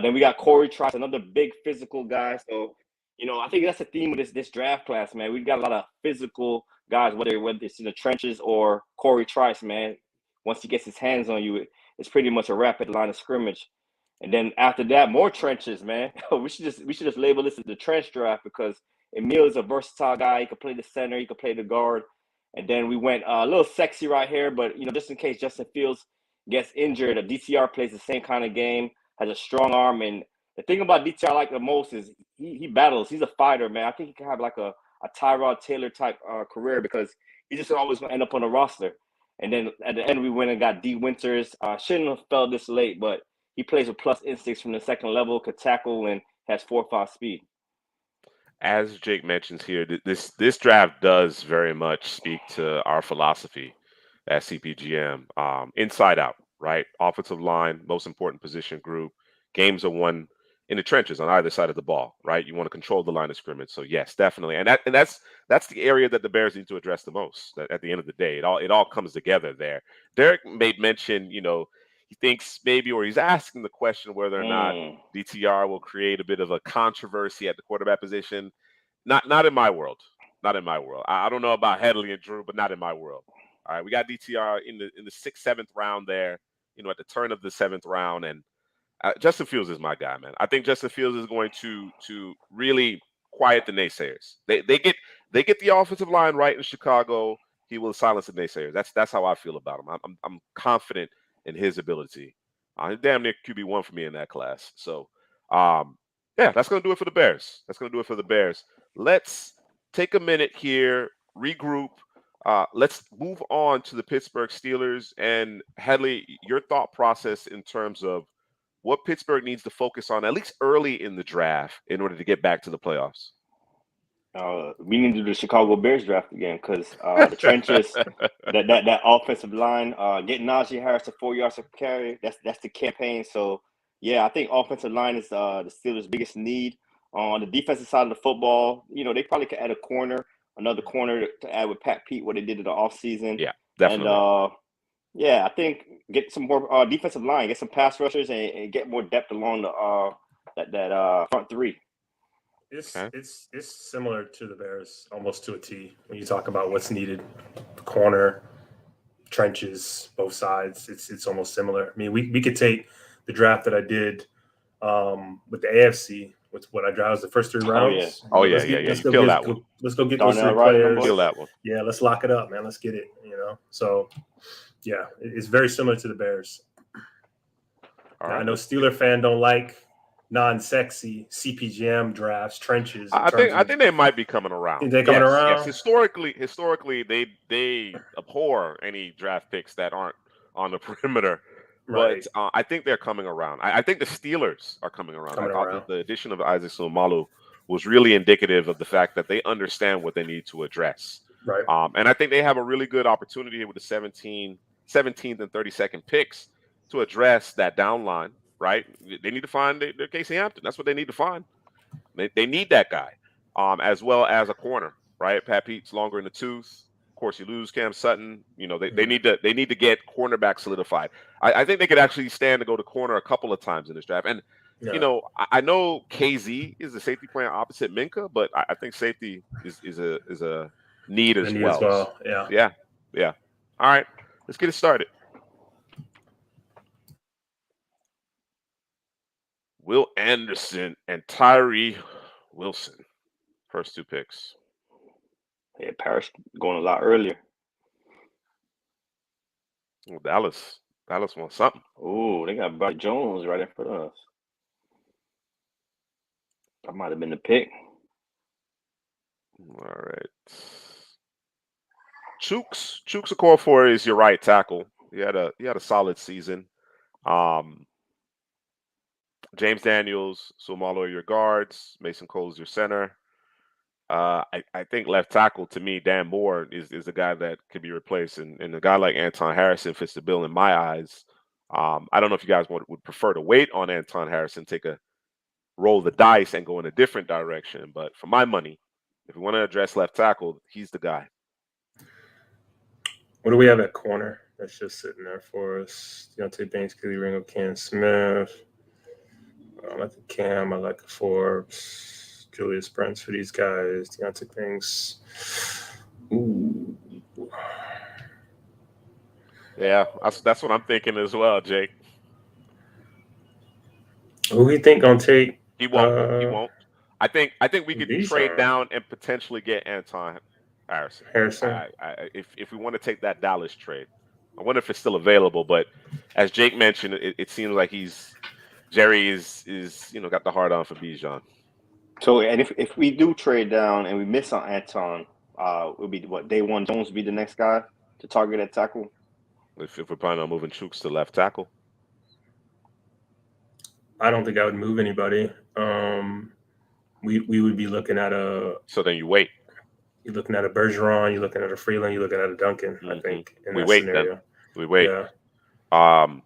then we got Corey Trice, another big physical guy. So I think that's the theme of this draft class, man. We've got a lot of physical guys, whether it's in the trenches or Corey Trice, man. Once he gets his hands on you, it's pretty much a wrap at the line of scrimmage. And then after that, more trenches, man. we should just label this as the trench draft because Emil is a versatile guy. He could play the center. He could play the guard. And then we went a little sexy right here, but, just in case Justin Fields gets injured, a DTR plays the same kind of game, has a strong arm. And the thing about DTR I like the most is he battles. He's a fighter, man. I think he can have like a Tyrod Taylor type career because he just always going to end up on the roster. And then at the end, we went and got D Winters. Shouldn't have fell this late, but he plays with plus instincts from the second level, could tackle, and has 4.5 speed. As Jake mentions here, this draft does very much speak to our philosophy at CPGM, inside out, right? Offensive line, most important position group. Games are won in the trenches on either side of the ball, right? You want to control the line of scrimmage. So yes, definitely, and that's the area that the Bears need to address the most. At the end of the day, it all comes together there. Derek made mention, he thinks maybe, or he's asking the question whether or not DTR will create a bit of a controversy at the quarterback position. Not in my world. Not in my world. I don't know about Headley and Drew, but not in my world. All right, we got DTR in the 6th, 7th round there. At the turn of the 7th round, and Justin Fields is my guy, man. I think Justin Fields is going to really quiet the naysayers. They get the offensive line right in Chicago. He will silence the naysayers. That's how I feel about him. I'm confident in his ability. He's damn near QB1 for me in that class. So, that's going to do it for the Bears. Let's take a minute here, regroup. Let's move on to the Pittsburgh Steelers. And Headley, your thought process in terms of what Pittsburgh needs to focus on, at least early in the draft, in order to get back to the playoffs. We need to do the Chicago Bears draft again because the trenches, that offensive line, getting Najee Harris to 4 yards of carry. That's the campaign. So yeah, I think offensive line is the Steelers' biggest need. On the defensive side of the football, they probably could add another corner to add with Pat Pete, what they did in the offseason. Yeah, definitely. And yeah, I think get some more defensive line, get some pass rushers, and get more depth along that front three. It's similar to the Bears, almost to a T. When you talk about what's needed, corner, trenches, both sides, it's almost similar. I mean, we could take the draft that I did with the AFC, with what I drafted the first 3 rounds. Oh yeah. Let's go get that one. Let's go get those 3 Darnell Wright, players. Kill that one. Yeah, let's lock it up, man. Let's get it. So yeah, it's very similar to the Bears. All now, right. I know Steeler fan don't like non-sexy CPGM drafts, trenches. I think they might be coming around. They're coming around. Yes. Historically, they abhor any draft picks that aren't on the perimeter. Right. But I think they're coming around. I think the Steelers are coming around. I thought that the addition of Isaac Seumalo was really indicative of the fact that they understand what they need to address. Right. And I think they have a really good opportunity here with the 17th and 32nd picks to address that down line. Right, they need to find their Casey Hampton. That's what they need to find. They need that guy, as well as a corner. Right, Pat Pete's longer in the tooth. Of course, you lose Cam Sutton. They need to get cornerback solidified. I think they could actually stand to go to corner a couple of times in this draft. And I know KZ is the safety playing opposite Minka, but I think safety is a need as well. Yeah. All right, let's get it started. Will Anderson and Tyree Wilson, first 2 picks. Yeah, Paris going a lot earlier. Well, Dallas wants something. Oh, they got Bobby Jones right in front of us. That might have been the pick. All right. Chooks Okorafor is your right tackle. He had a solid season. James Daniels, Seumalo your guards, Mason Cole's your center. I think left tackle, to me, Dan Moore is the guy that could be replaced, and a guy like Anton Harrison fits the bill in my eyes. I don't know if you guys would prefer to wait on Anton Harrison, roll the dice and go in a different direction, but for my money, if we want to address left tackle, he's the guy. What do we have at corner that's just sitting there for us? Deontay Banks, Kelly Ringo, Cam Smith. I like the Cam. I like the Forbes, Julius Brents for these guys. Deontay Banks. Ooh. Yeah, that's what I'm thinking as well, Jake. Who do you think gonna take? He won't. I think we could trade Bijan down and potentially get Anton Harrison. If we want to take that Dallas trade, I wonder if it's still available. But as Jake mentioned, it seems like Jerry is got the hard on for Bijan. So, and if we do trade down and we miss on Anton, would be what, day one Jones be the next guy to target at tackle? If we're planning on moving Chooks to left tackle, I don't think I would move anybody. We would be looking at So then you wait. You're looking at a Bergeron. You're looking at a Freeland. You're looking at a Duncan. I think in that scenario. Then. We wait. Yeah.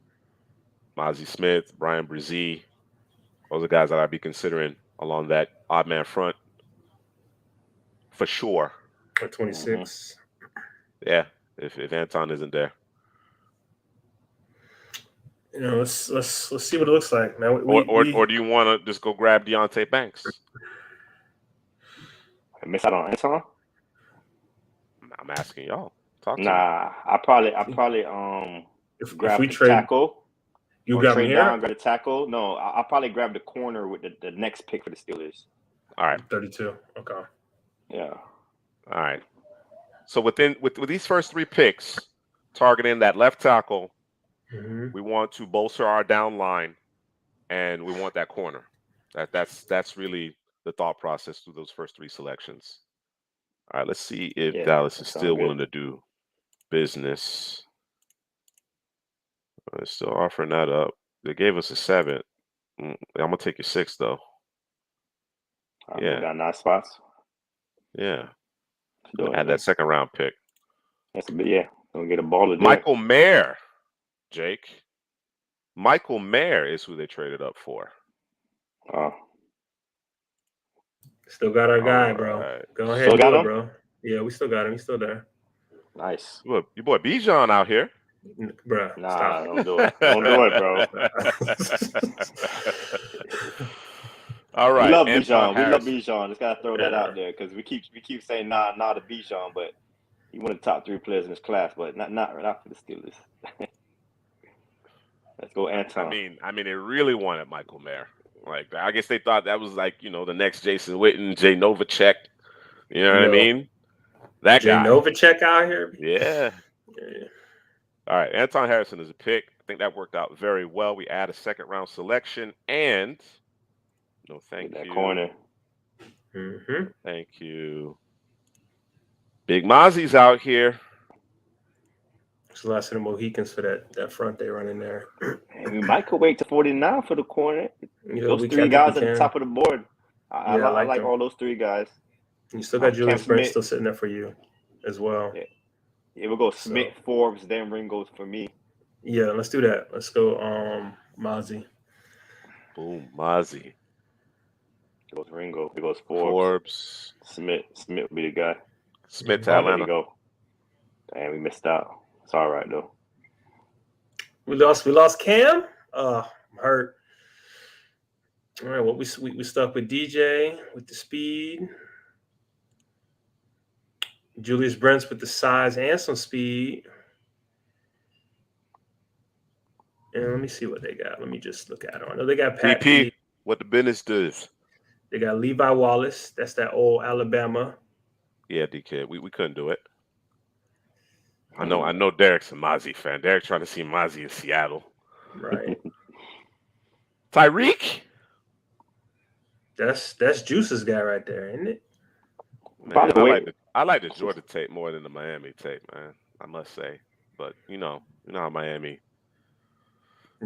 Mozzie Smith, Brian Brzee, those are guys that I'd be considering along that odd man front for sure. At 26. Yeah, if Anton isn't there. Let's see what it looks like, man. Or do you want to just go grab Deontay Banks? I miss out on Anton? I'm asking y'all. I probably grab the tackle. You grab trade here? down, grab the tackle. No, I'll probably grab the corner with the next pick for the Steelers. All right. 32. Okay. Yeah. All right. So with these first 3 picks, targeting that left tackle, we want to bolster our down line, and we want that corner. That's really the thought process through those first 3 selections. All right, let's see if Yeah, Dallas that is sounds still good. willing to do business. They're still offering that up. They gave us a 7. I'm gonna take your 6 though. We Yeah, got 9 spots. yeah. Do Gonna add that anything. 2nd round pick. That's a bit, yeah. Gonna get a baller there. Michael Mayer, Jake. Michael Mayer is who they traded up for. Oh, Still got our guy, All bro. right. Go ahead, Still do got it, him? bro. Yeah, we still got him. He's still there. nice. Your boy Bijan out here. Bruh, Nah, stop. don't do it. Don't do it, bro. All We right, love Anton Bijan. We love Harrison. Bijan. Just gotta throw that out there because we keep saying nah to Bijan, but he one of the top 3 players in his class, but not for the Steelers. Let's go, Anton. I mean, they really wanted Michael Mayer. Like, I guess they thought that was like, the next Jason Witten, Jay Novacek. You know what I mean? That Jay guy. Novacek out here. Yeah. Yeah. All right, Anton Harrison is a pick. I think that worked out very well. We add a 2nd round selection and no thank Get that you. corner. Mm-hmm. Thank you. Big Mozzie's out here. It's the last of the Mohicans for that front they run in there. And we might could wait to 49 for the corner. Those 3 guys at the top of the board. I like all those 3 guys. You still got Julius Cam Brent Smith. still sitting there for you as well. Yeah, we'll go Smith, Forbes, then Ringo's for me. Yeah, let's do that. Let's go Mozzie. Boom, Mozzie. It goes Ringo. It goes Forbes. Smith will be the guy. Smith to Atlanta. There you go. Damn, we missed out. It's all right though. We lost Cam. I'm hurt. All right, well we stuck with DJ with the speed. Julius Brents with the size and some speed. And let me see what they got. Let me just look at them. I know they got Pat VP, what the business does. They got Levi Wallace. That's that old Alabama. Yeah, DK. We couldn't do it. I know Derek's a Mozzie fan. Derek trying to see Mozzie in Seattle. Right. Tyreek? That's Juice's guy right there, isn't it? Man, I like the Georgia tape more than the Miami tape, man. I must say. But you know how Miami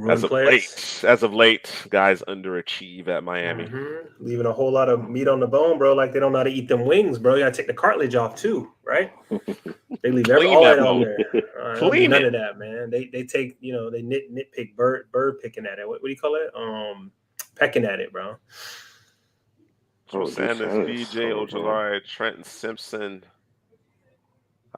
as of late, guys underachieve at Miami. Mm-hmm. Leaving a whole lot of meat on the bone, bro. Like they don't know how to eat them wings, bro. You gotta take the cartilage off too, right? They leave all that on there. Clean none of that, man. They take, they nitpick bird picking at it. What do you call it? Pecking at it, bro. Sanders, BJ, Ojolari, Trenton Simpson.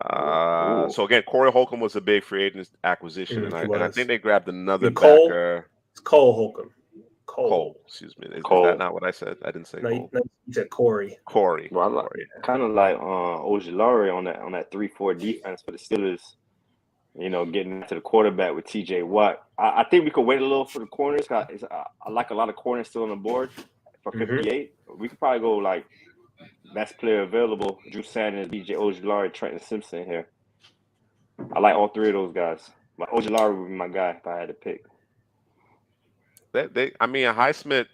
So again, Corey Holcomb was a big free agent acquisition, and I think they grabbed another backer. It's Cole Holcomb. Cole. Excuse me. Is that not what I said? I didn't say Cole. No, you said Corey. Well, kind of like Ojolari on that 3-4 defense for the Steelers. Getting to the quarterback with TJ Watt. I think we could wait a little for the corners. I like a lot of corners still on the board for 58. We could probably go like best player available: Drew Sanders, BJ Ojolari, Trenton Simpson here. I like all 3 of those guys. But Ojolari would be my guy if I had to pick. Highsmith.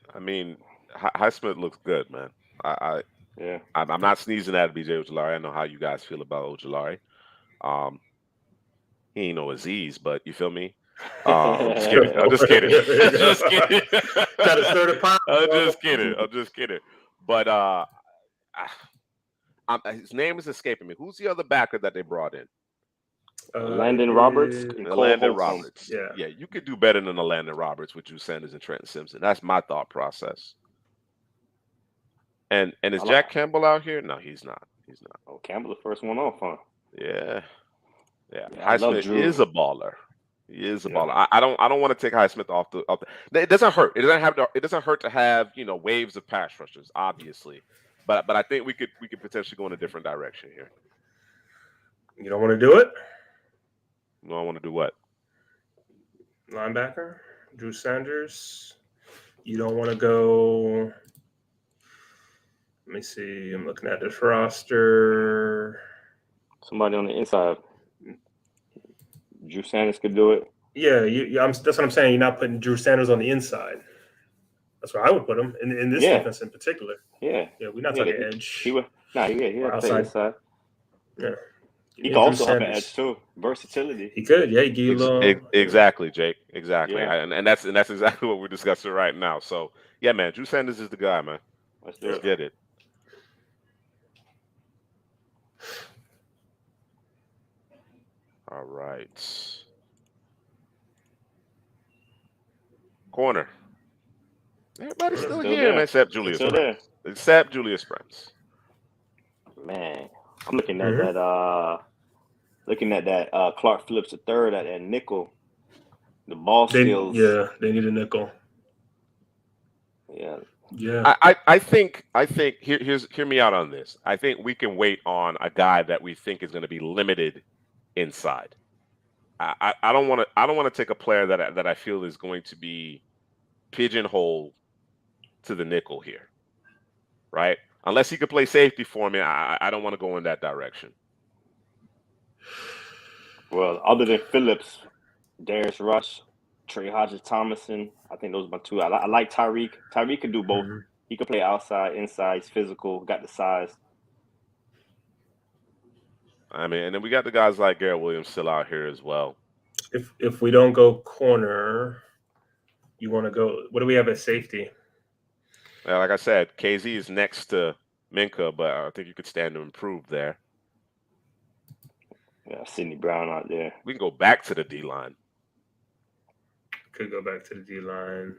Highsmith looks good, man. I'm not sneezing at BJ Ojolari. I know how you guys feel about Ojolari. He ain't no Aziz, but you feel me? I'm just kidding. I'm just kidding. I'm just kidding. But his name is escaping me. Who's the other backer that they brought in? Landon Roberts and Landon Roberts. Yeah, you could do better than the Landon Roberts with Drew Sanders and Trenton Simpson. That's my thought process. And is Jack Campbell out here? No, he's not. Oh, Campbell the first one off, huh? Yeah. Highsmith is a baller. He is a baller. I don't want to take Highsmith off the. It doesn't hurt. It doesn't hurt to have waves of pass rushers, obviously, but I think we could potentially go in a different direction here. You don't want to do it? No, I want to do what? Linebacker, Drew Sanders. You don't want to go. Let me see. I'm looking at this roster. Somebody on the inside. Drew Sanders could do it. Yeah, that's what I'm saying. You're not putting Drew Sanders on the inside. That's where I would put him in this defense in particular. Yeah, we're not talking edge. Nah, yeah, he had play inside. Yeah. He can also have an edge too. Versatility. He could, yeah. He give you a little. Exactly, Jake. Exactly, Yeah. and that's exactly what we're discussing right now. So yeah, man, Drew Sanders is the guy, man. Let's get it. All right. Corner. Everybody's still here, there. man, except Julius Prince. Except Julius Prince. Man, I'm looking at that. Looking at that Clark Phillips III at that nickel. The ball skills. Yeah, they need a nickel. Yeah. Yeah. I think hear me out on this. I think we can wait on a guy that we think is going to be limited inside. I don't want to take a player that I feel is going to be pigeonholed to the nickel here, right? Unless he could play safety for me, I don't want to go in that direction. Well, other than Phillips, Darius Rush, Trey Hodges-Thomason, I think those are my two. I like Tyreek. Tyreek can do both. Mm-hmm. He can play outside, inside. He's physical, got the size. I mean, and then we got the guys like Garrett Williams still out here as well. If we don't go corner, you want to go. What do we have at safety? Like I said, KZ is next to Minka, but I think you could stand to improve there. Yeah, Sidney Brown out there. We can go back to the D line. Could go back to the D line.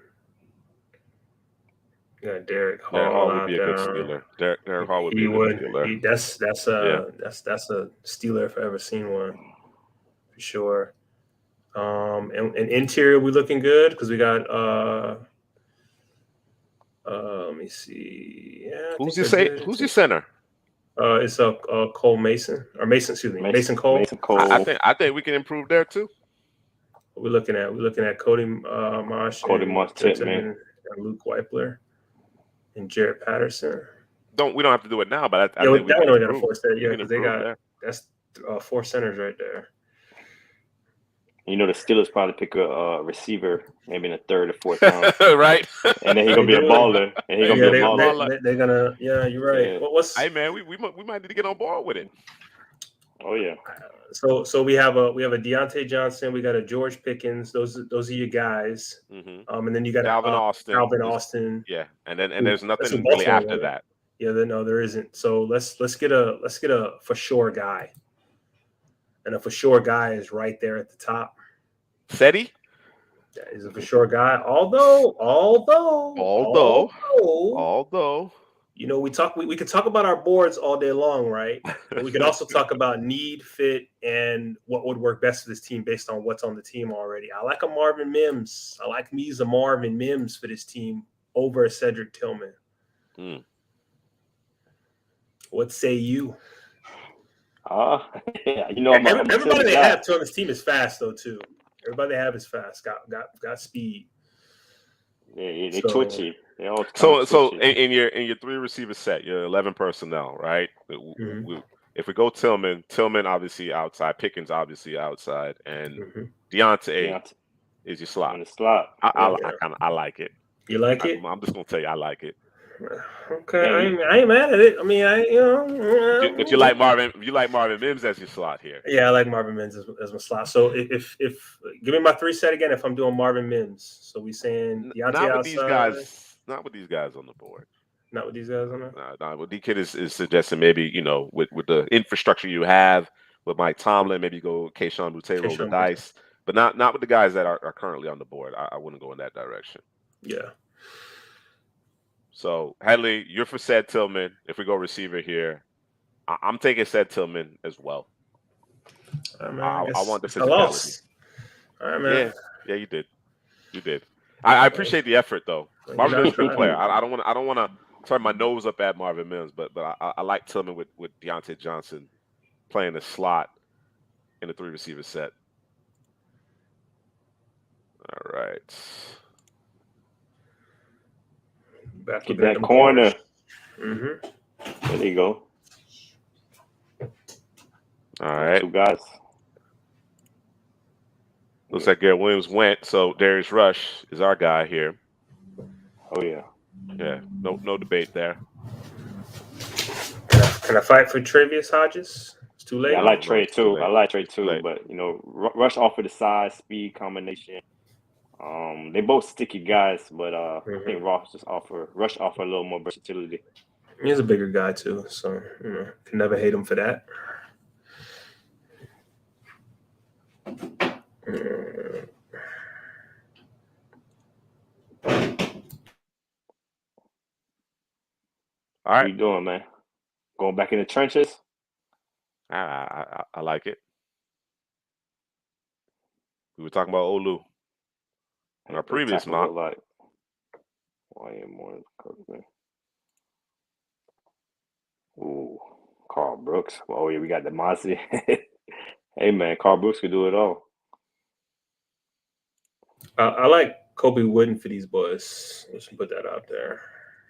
Yeah, Derek Hall would be a good stealer. Derek Hall would be a good stealer. That's a stealer if I ever seen one, for sure. And interior, we looking good because we got. Let me see. Yeah. Who's your center? It's Cole Mason or Mason. Excuse me, Mason Cole. Mason Cole. I think we can improve there too. We're looking at Cody Marsh, Titman, and Luke Weipler, and Jared Patterson. We don't have to do it now, but I think we that one got to force that. Yeah, because they got that's 4 centers right there. You know, the Steelers probably pick a receiver maybe in the 3rd or 4th round. Right. And then he's going to be a baller. They're going to, you're right. Yeah. Hey, man, we might need to get on board with it. Oh, yeah. So we have a Deontay Johnson. We got a George Pickens. Those are your guys. Mm-hmm. And then you got Calvin Austin. Yeah. And there's nothing really after that. Yeah, no, there isn't. So let's get a for sure guy. And a for sure guy is right there at the top. Seti? That is a for sure guy. Although, you know, we could talk about our boards all day long, right? But we could also talk about need, fit, and what would work best for this team based on what's on the team already. I like a Marvin Mims. I like me a Marvin Mims for this team over a Cedric Tillman. What say you? You know, everybody they have on this team is fast though too. Everybody they have is fast. Got speed. Yeah, they twitchy. They all so in your 3 receiver set, your 11 personnel, right? Mm-hmm. If we go Tillman obviously outside, Pickens obviously outside, and Deontay is your slot. In the slot. I like it. You like it? I'm just gonna tell you, I like it. Okay, I ain't mad at it. I mean, But you like Marvin Mims as your slot here. Yeah, I like Marvin Mims as my slot. So if give me my 3 set again. If I'm doing Marvin Mims, so we saying Deontay not with outside. These guys. Not with these guys on the board. Not with these guys on there. No. What D-Kid is suggesting, maybe with the infrastructure you have with Mike Tomlin, maybe go Kayshon Boutte, roll the dice, but not with the guys that are currently on the board. I wouldn't go in that direction. Yeah. So, Hadley, you're for Ced Tillman. If we go receiver here, I'm taking Ced Tillman as well. Right, man, I want the physicality. All right, man. Yeah, you did. I appreciate the effort, though. Marvin Mims is a good player. I don't want to turn my nose up at Marvin Mims, but I like Tillman with Deontay Johnson playing the slot in the 3 receiver set. All right. Back to that corner. Mm-hmm. There you go. All right. 2 guys. Looks like Garrett Williams went, so Darius Rush is our guy here. Oh yeah. Yeah. No debate there. Can I fight for Tre'Davious Hodges? It's too late. Yeah, I No, like no, Trey it's too too. late. I like Trey too, late. but Rush offered the size, speed combination. They both sticky guys, but I think Rush offer a little more versatility. He's a bigger guy too, so can never hate him for that. All What right. you doing, man? Going back in the trenches? I like it. We were talking about Olu in our What the previous tackle mock. look like? Why ain't more Kirkman? Ooh, Carl Brooks. Oh yeah, we got the Mossy. Hey man, Carl Brooks could do it all. I like Kobe Wooden for these boys. Let's put that out there.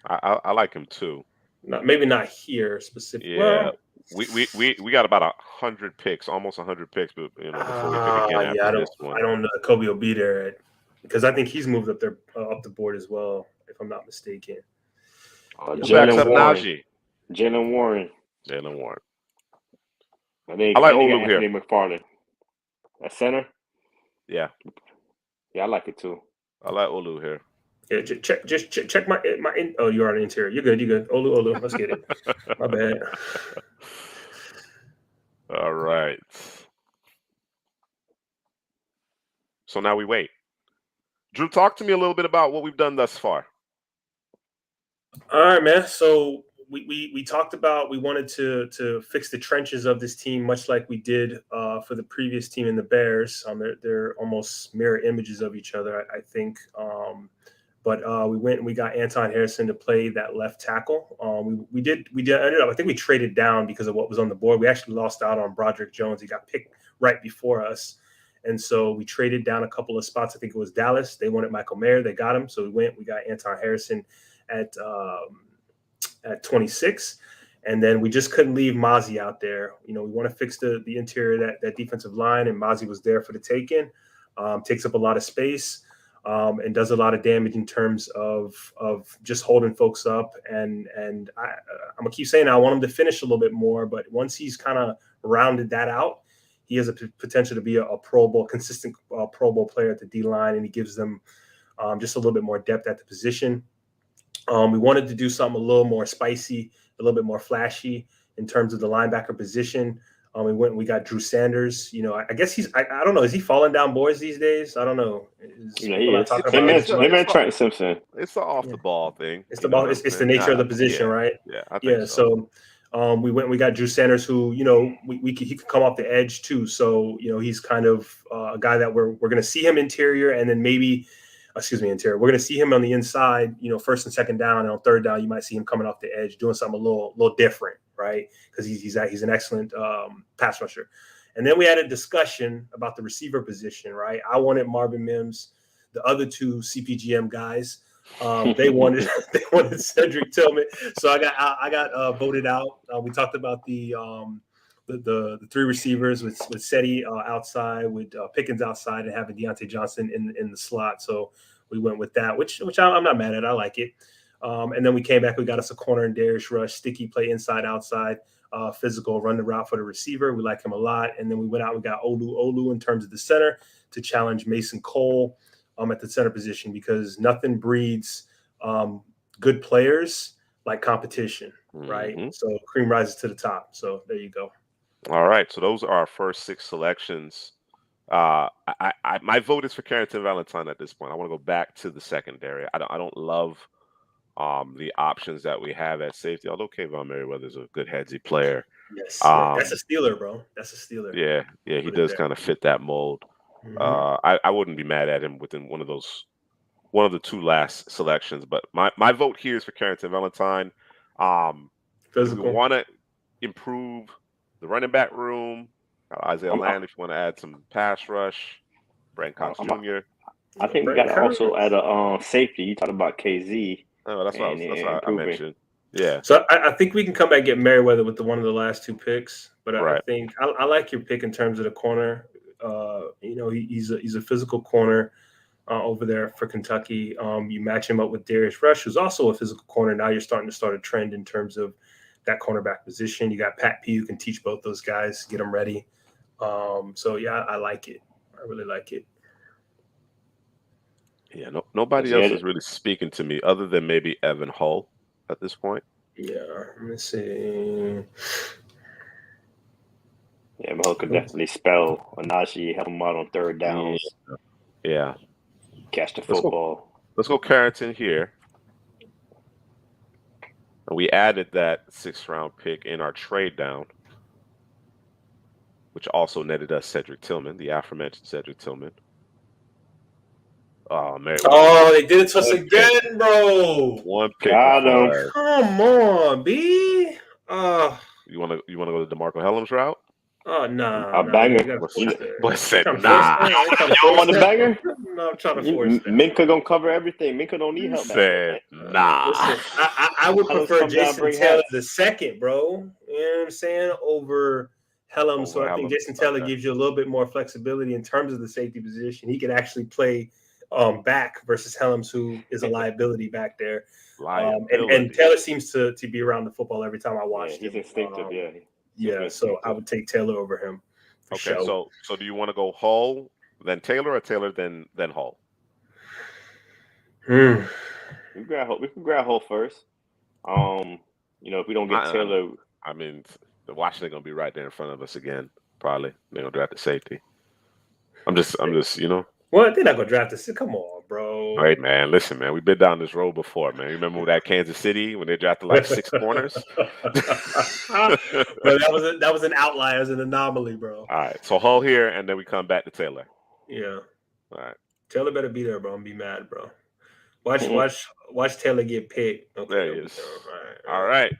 I like him too. Maybe not here specifically. Yeah, Well, we got about 100 picks, almost 100 picks, but before we pick again yeah, after this one. I don't know. Kobe will be there because I think he's moved up there up the board as well, if I'm not mistaken. Who backs up Jalen Warren. Najee? Jalen Warren. Jalen Warren. I think I like they got Olu here. Anthony McFarland. At center? Yeah, Yeah, I like it too. I like Olu here. Yeah, check my. Oh, you're on the interior. You're good. You're good. Olu. Let's get it. My bad. All right. So now we wait. Drew, talk to me a little bit about what we've done thus far. All right, man. So we talked about we wanted to fix the trenches of this team, much like we did for the previous team in the Bears. They're almost mirror images of each other, I think. But we went and we got Anton Harrison to play that left tackle. We did ended up, I think we traded down because of what was on the board. We actually lost out on Broderick Jones. He got picked right before us. And so we traded down a couple of spots. I think it was Dallas. They wanted Michael Mayer. They got him. So we got Anton Harrison at 26. And then we just couldn't leave Mozzie out there. We want to fix the interior, that defensive line. And Mozzie was there for the taking. Takes up a lot of space. And does a lot of damage in terms of just holding folks up. And I'm gonna keep saying I want him to finish a little bit more, but once he's kind of rounded that out, he has a potential to be a Pro Bowl, consistent Pro Bowl player at the D line, and he gives them just a little bit more depth at the position. We wanted to do something a little more spicy, a little bit more flashy in terms of the linebacker position. We went and we got Drew Sanders. I guess I don't know. Is he falling down boards these days? I don't know. He is. Him and Trent Simpson. It's an off the ball thing. It's the nature of the position, right? Yeah, I think so. We went and we got Drew Sanders, who he could come off the edge too. So he's kind of a guy that we're going to see him interior, and then maybe. Interior. We're going to see him on the inside, first and second down, and on third down, you might see him coming off the edge, doing something a little different, right? Because he's an excellent pass rusher. And then we had a discussion about the receiver position, right? I wanted Marvin Mims, the other two CPGM guys. They wanted Cedric Tillman, so I got voted out. We talked about the three receivers with Seti outside, with Pickens outside, and having Deontay Johnson in the slot. So we went with that, which I'm not mad at. I like it. And then we came back. We got us a corner in Darius Rush, sticky play inside, outside, physical, run the route for the receiver. We like him a lot. And then we went out. We got Olu in terms of the center to challenge Mason Cole at the center position, because nothing breeds good players like competition, right? Mm-hmm. So cream rises to the top. So there you go. All right, so those are our first 6 selections. My vote is for Carrington Valentine at this point. I want to go back to the secondary. I don't love the options that we have at safety, although Kayvon Merriweather is a good headsy player. Yes, that's a Steeler, bro. That's a Steeler. Yeah, he does kind of fit that mold. Mm-hmm. I wouldn't be mad at him within one of the 2 last selections, but my vote here is for Carrington Valentine. If we want to improve the running back room, Isaiah Land, if you want to add some pass rush, Brent Cox Jr. I think we got to also add a safety. You talked about KZ. Oh, that's what I mentioned. Yeah. So I think we can come back and get Merriweather with one of the last 2 picks. But Right. I think I like your pick in terms of the corner. He's a physical corner over there for Kentucky. You match him up with Darius Rush, who's also a physical corner. Now you're starting to start a trend in terms of that cornerback position. You got Pat P, who can teach both those guys, get them ready. So yeah, I like it. I really like it. Yeah, nobody else is really speaking to me other than maybe Evan Hull at this point. Yeah, let me see. Yeah, Hull could definitely spell Onaji, help him out on third downs. Yeah. Catch the football. Let's go Carrington here. And we added that 6th-round pick in our trade down, which also netted us Cedric Tillman, the aforementioned Cedric Tillman. Oh man! They did it to us again, bro. One pick. Got him. Come on, B. You want to go the DeMarco Hellams route? Oh no! A banger. But said nah. Y'all want a banger? No, I'm trying to force that. Minka gonna cover everything. Minka don't need help. Said nah. Listen, I would prefer Jason Taylor the second, bro. You know what I'm saying? Over Hellum. So I think Jason Taylor gives you a little bit more flexibility in terms of the safety position. He can actually play back versus Helms, who is a liability back there. And Taylor seems to be around the football every time I watch him. He's instinctive, Yeah, so I would take Taylor over him. Okay, sure. So do you want to go Hull, then Taylor, or Taylor, then Hull? We can grab Hull first. If we don't get Taylor, I mean, the Washington gonna be right there in front of us again. Probably they're gonna draft the safety. I'm just, Well, they're not gonna draft this. Come on, bro. All right, man. Listen, man. We've been down this road before, man. You remember that Kansas City when they drafted like 6 corners? But that was an outlier, as an anomaly, bro. All right, so Hull here, and then we come back to Taylor. Yeah. All right. Taylor better be there, bro. I'm be mad, bro. Watch Taylor get picked. Okay, there he is. All right.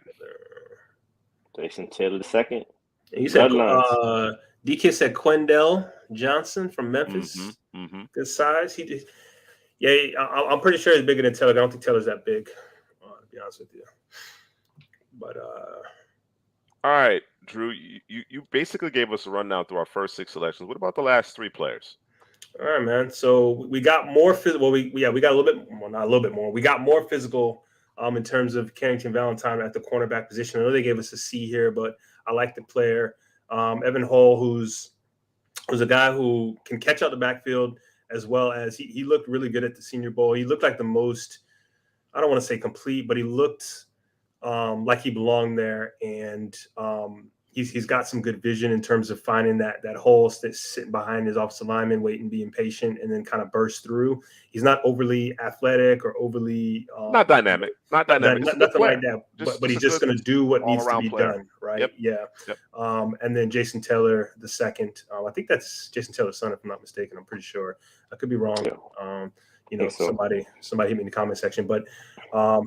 Jason Taylor the second. And you said DK said Quendell Johnson from Memphis. Good size. He did. Yeah, I'm pretty sure he's bigger than Taylor. I don't think Taylor's that big, to be honest with you. But all right, Drew, you basically gave us a rundown through our first 6 selections. What about the last 3 players? All right, man. So we got more physical. Well, we got a little bit, well, not a little bit more. We got more physical in terms of Carrington Valentine at the cornerback position. I know they gave us a C here, but I like the player. Evan Hull, who's a guy who can catch out the backfield, as well as he looked really good at the Senior Bowl. He looked like the most, I don't want to say complete, but he looked like he belonged there. And he's got some good vision in terms of finding that hole that's sitting behind his offensive lineman, waiting, being patient, and then kind of burst through. He's not overly athletic or overly not dynamic, nothing like that. But he's just going to do what needs to be done, right? Yep. Yeah. And then Jason Taylor the second. I think that's Jason Taylor's son, if I'm not mistaken. I'm pretty sure. I could be wrong. Yeah. Somebody hit me in the comment section, but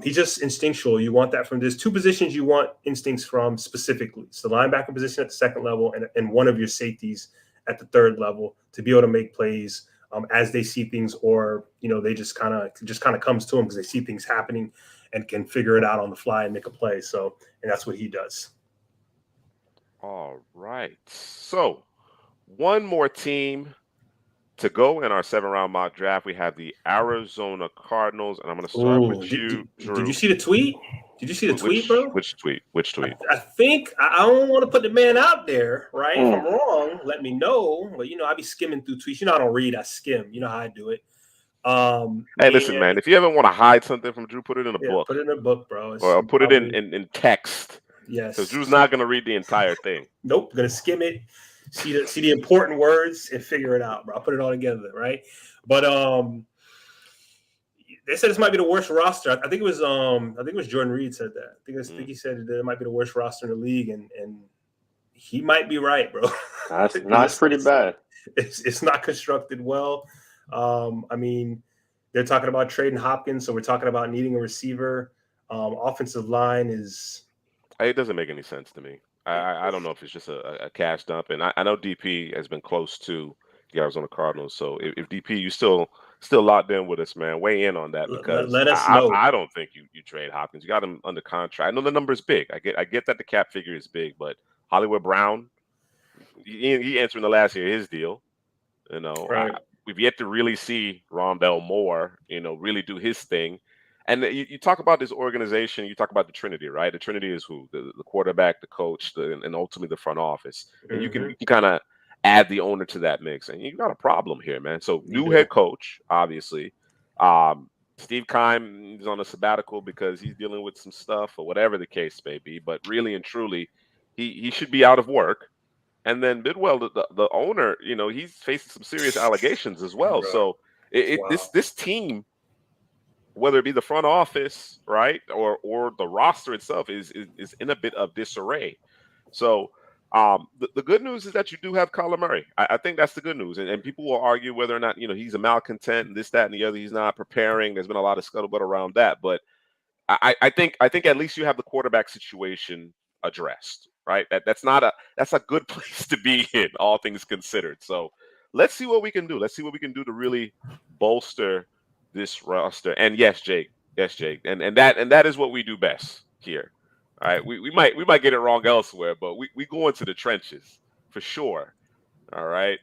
he's just instinctual. You want that from there's 2 positions you want instincts from specifically. It's the linebacker position at the second level and one of your safeties at the third level to be able to make plays as they see things, or they just kind of comes to them because they see things happening and can figure it out on the fly and make a play. So, and that's what he does. All right. So, one more team to go in our 7-round mock draft. We have the Arizona Cardinals, and I'm going to start with you, Drew. Did you see the tweet? Did you see the tweet, bro? Which tweet? I think I don't want to put the man out there, right? If I'm wrong, let me know. But I be skimming through tweets. I don't read, I skim. You know how I do it. Hey, listen, man. If you ever want to hide something from Drew, put it in a book. Put it in a book, bro. Or put it in text. Yes. Because Drew's not going to read the entire thing. Nope. Going to skim it. See the important words and figure it out, bro. I'll put it all together, right? But they said this might be the worst roster. I think it was Jordan Reed said that. I think he said that it might be the worst roster in the league, and he might be right, bro. That's pretty bad. It's not constructed well. I mean, they're talking about trading Hopkins, so we're talking about needing a receiver. Offensive line is. It doesn't make any sense to me. I don't know if it's just a cash dump, and I know DP has been close to the Arizona Cardinals. So if DP, you still locked in with us, man, weigh in on that, because let us know. I don't think you trade Hopkins. You got him under contract. I know the number is big. I get that the cap figure is big, but Hollywood Brown, he answering the last year his deal. Right. We've yet to really see Rondell Moore, really do his thing. And you talk about this organization, you talk about the Trinity, right? The Trinity is who? The quarterback, the coach, and ultimately the front office. And you can kind of add the owner to that mix, and you got a problem here, man. So new head coach, obviously. Steve Keim is on a sabbatical because he's dealing with some stuff or whatever the case may be. But really and truly, he should be out of work. And then Bidwell, the owner, he's facing some serious allegations as well. So this team, whether it be the front office, right, or the roster itself, is in a bit of disarray. So the good news is that you do have Kyler Murray. I think that's the good news. And people will argue whether or not he's a malcontent and this, that, and the other. He's not preparing. There's been a lot of scuttlebutt around that, but I think at least you have the quarterback situation addressed, right? That's a good place to be in, all things considered. So let's see what we can do. Let's see what we can do to really bolster this roster. And yes, Jake, and that is what we do best here. All right, we might get it wrong elsewhere, but we go into the trenches for sure. All right.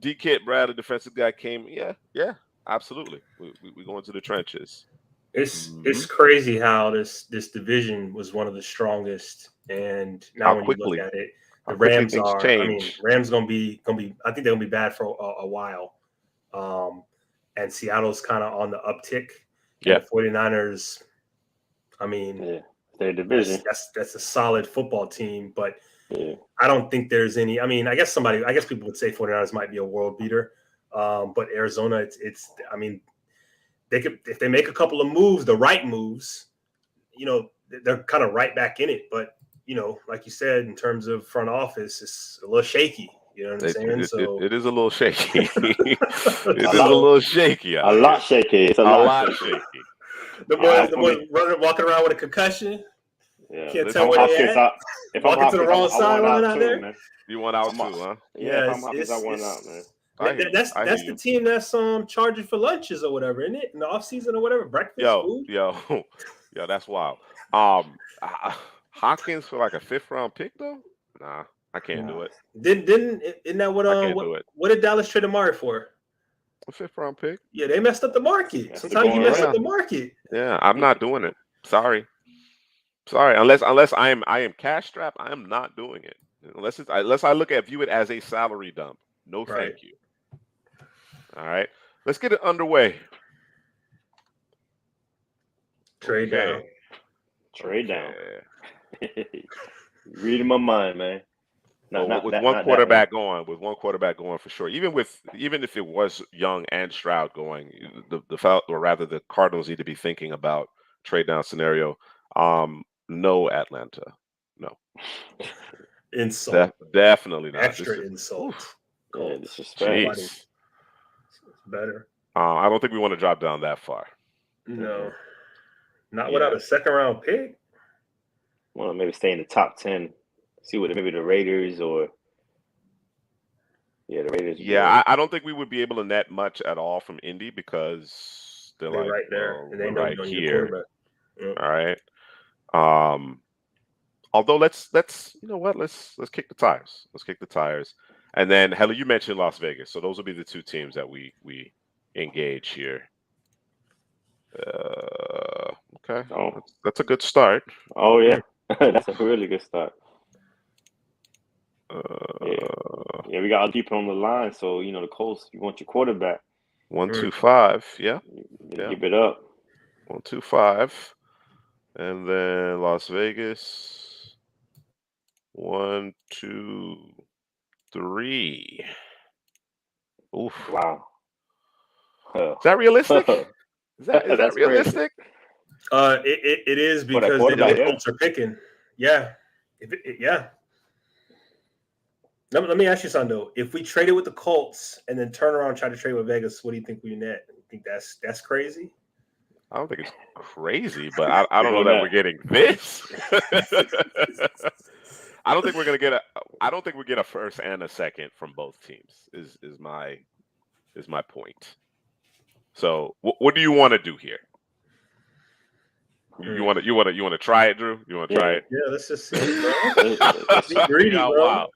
D Kit Bradley, defensive guy, came. Yeah, absolutely. We go into the trenches. It's crazy how this division was one of the strongest, and now when you look at it, the Rams are. Change. I mean, Rams gonna be. I think they're gonna be bad for a while. And Seattle's kind of on the uptick. Yeah. The 49ers. I mean, their division. That's a solid football team, but I don't think there's any. I mean, I guess people would say 49ers might be a world beater, but Arizona, it's. I mean. They could, if they make a couple of moves, the right moves, they're kind of right back in it. But like you said, in terms of front office, it's a little shaky. You know what I'm saying? It is a little shaky. It is a little shaky. A lot shaky. It's a lot shaky. The boys walking around with a concussion. Yeah. Can't tell where they at. If I'm walking to the wrong sideline out there. Man. You want out too, huh? Yeah, if I'm Hopkins, I want out, man. That's the team that's charging for lunches or whatever, isn't it? In the offseason or whatever, breakfast food. Yo, that's wild. Hopkins for like a 5th round pick though? Nah, I can't do it. Isn't that what did Dallas trade Amari for? A 5th round pick. Yeah, they messed up the market. Sometimes you mess up the market. Yeah, I'm not doing it. Sorry. Unless I am cash strapped, I am not doing it. Unless I view it as a salary dump. No, thank you. All right, let's get it underway. Trade down. Reading my mind, man. With one quarterback going for sure. Even if it was Young and Stroud going, the Cardinals need to be thinking about trade down scenario. No, Atlanta, no. Insult. Definitely not. Extra insult. Yeah, disrespect. It's better. I don't think we want to drop down that far. No, not without a 2nd round pick. Well, maybe stay in the top 10. See what maybe the Raiders or the Raiders. Yeah, I don't think we would be able to net much at all from Indy because they're like right there, and they know right you here. Yep. All right. Although let's kick the tires. Let's kick the tires. And then, Heather, you mentioned Las Vegas. So those will be the 2 teams that we engage here. Okay. That's a good start. Oh, yeah. That's a really good start. We got other people on the line. So, the Colts, you want your quarterback. 1-2-5. Yeah. Give it up. 1-2-5. And then Las Vegas. 1, 2, 3. Oof! Wow. Is that realistic? Is that realistic? It is because the Colts are picking. Yeah. Let me ask you something though. If we traded with the Colts and then turn around and try to trade with Vegas, what do you think we net? You think that's crazy? I don't think it's crazy, but I don't know that we're getting this. I don't think we're gonna get a 1st and a 2nd from both teams. Is my point. So what do you want to do here? You want to try it, Drew? You want to try it? Yeah, let's just see, bro. Let's be greedy, bro. Wow.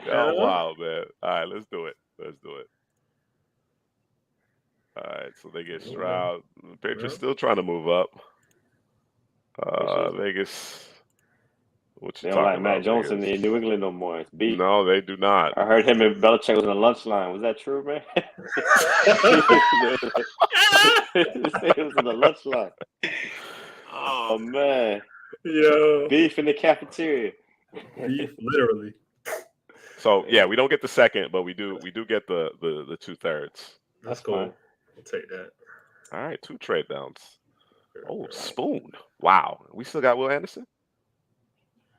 Oh, wow, man. All right, let's do it. All right, so they get Yeah. Stroud. The Patriots Yeah. still trying to move up. Patriots. Vegas. What you They don't talking like Matt about, Jones in Vegas? New England no more. It's beef. No, they do not. I heard him and Belichick was on the lunch line. Was that true, man? They say it was on the lunch line. Oh man, Yo, beef in the cafeteria. beef, literally. So yeah, we don't get the second, but we do get the 2/3. That's fine. cool. I'll take that. All right, 2 trade downs. Oh, Spoon. Wow. We still got Will Anderson?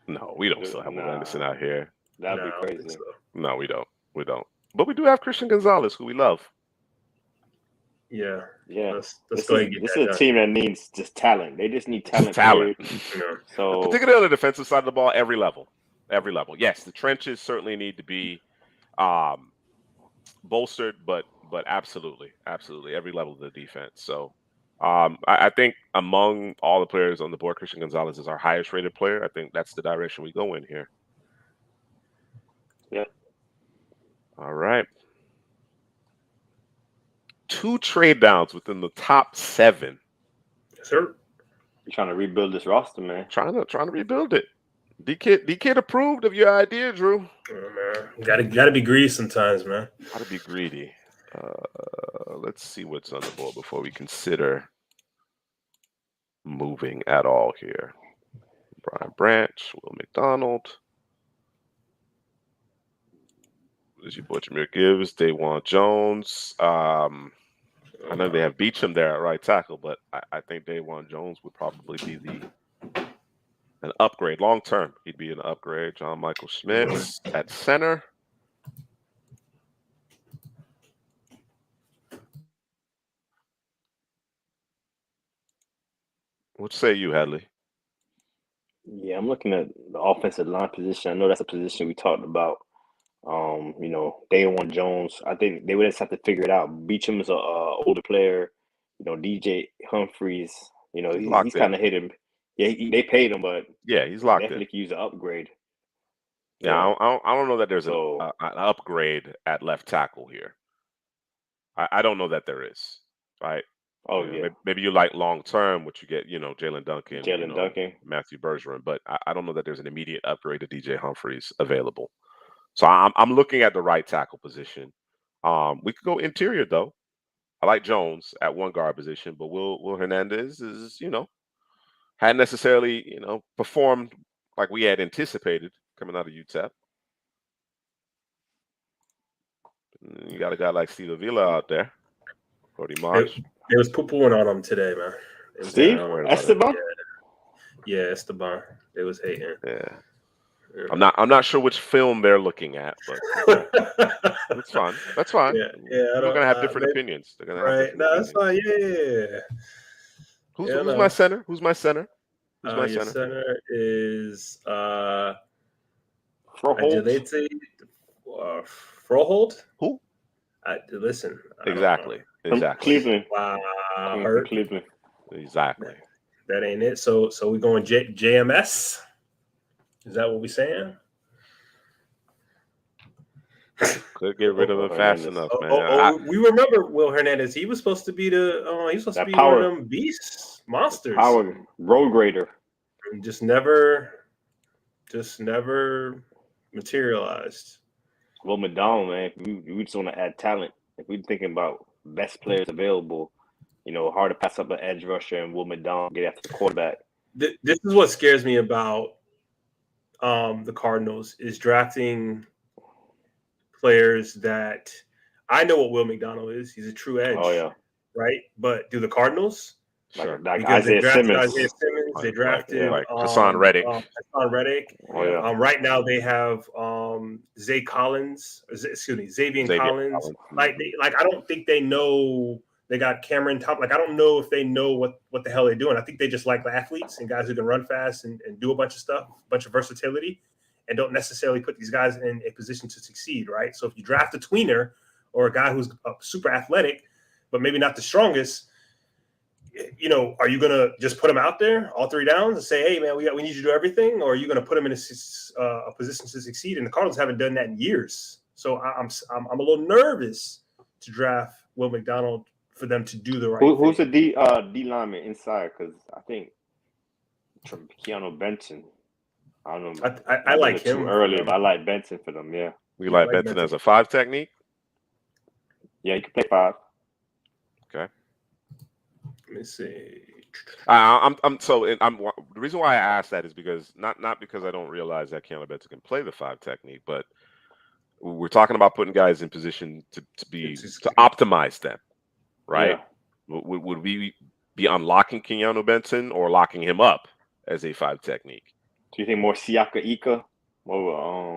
No, we don't still have Will Anderson out here. That'd No, be I don't think crazy. so. No, we don't. We don't. But we do have Christian Gonzalez, who we love. Yeah. Yeah. Let's This go ahead and get is that a team that needs just talent. They just need talent. Talent. Yeah. So Particularly on the defensive side of the ball, every level. Every level. Yes, the trenches certainly need to be bolstered, but absolutely every level of the defense. So I think among all the players on the board, Christian Gonzalez is our highest rated player. I think that's the direction we go in here. Yeah. All right. 2 trade downs within the top 7. Yes, sir. You're trying to rebuild this roster, man. Trying to rebuild it. D Kid approved of your idea, Drew. Oh, man. Gotta be greedy sometimes, man. Gotta be greedy. Let's see what's on the board before we consider moving at all here. Brian Branch, Will McDonald. There's your boy Jameer Gibbs, Dawan Jones. I know they have Beacham there at right tackle, but I think Dawan Jones would probably be an upgrade long term. He'd be an upgrade. John Michael Schmitz at center. What say you, Hadley? Yeah, I'm looking at the offensive line position. I know that's a position we talked about. Dawan Jones. I think they would just have to figure it out. Beacham is a older player. DJ Humphreys. He's kind of hit him. Yeah, they paid him, but yeah, he's locked definitely in. could use an upgrade. Yeah, I don't know that there's an upgrade at left tackle here. I don't know that there is. Right. Oh yeah. Maybe you like long term, what you get, Jalen Duncan, Matthew Bergeron, but I don't know that there's an immediate upgrade to DJ Humphreys available. So I'm looking at the right tackle position. We could go interior though. I like Jones at one guard position, but Will Hernandez is, hadn't necessarily, performed like we had anticipated coming out of UTEP. You got a guy like Steve Avila out there. Cody Marsh. It was poo-pooing on him today, man. Steve? Esteban? Yeah, Esteban. They was hating. Yeah. I'm not sure which film they're looking at, but that's fine. That's fine. Yeah. They're gonna have different opinions. They're gonna have different opinions. That's fine. Yeah. Who's my center? Who's my center? Your center is Froholt. Who? Listen. Exactly. Cleveland. Wow. Cleveland. Exactly. That ain't it. So we going JMS? Is that what we saying? Could get rid of him fast enough, man. We remember Will Hernandez. He was supposed to be one of them beasts, monsters. Power road grader. And just never materialized. Will McDonald, man, we just want to add talent. If we're thinking about best players available, hard to pass up an edge rusher and Will McDonald get after the quarterback. This is what scares me about the Cardinals is drafting players that I know what Will McDonald is. He's a true edge. Oh yeah. Right? But do the Cardinals? Sure. Like Isaiah Simmons. They drafted Hassan Reddick. Hassan Reddick. Oh yeah. Right now they have Xavier Collins. Like I don't think they know. They got Cameron Top. Like I don't know if they know what the hell they're doing. I think they just like athletes and guys who can run fast and do a bunch of stuff, a bunch of versatility, and don't necessarily put these guys in a position to succeed. Right. So if you draft a tweener or a guy who's super athletic, but maybe not the strongest, are you going to just put him out there all 3 downs and say, hey, man, we need you to do everything? Or are you going to put him in a position to succeed? And the Cardinals haven't done that in years. So I'm a little nervous to draft Will McDonald for them to do the right thing. Who's the D lineman inside? Because I think Keanu Benson. I don't know. I like him too early, but I like Benson for them. Yeah. We like Benson as a 5 technique. Yeah, you can play 5. Okay. Let me see. The reason why I asked that is because not because I don't realize that Keanu Benson can play the 5 technique, but we're talking about putting guys in position to optimize them, right? Yeah. Would we be unlocking Keanu Benson or locking him up as a 5 technique? Do you think more Siaka Ika?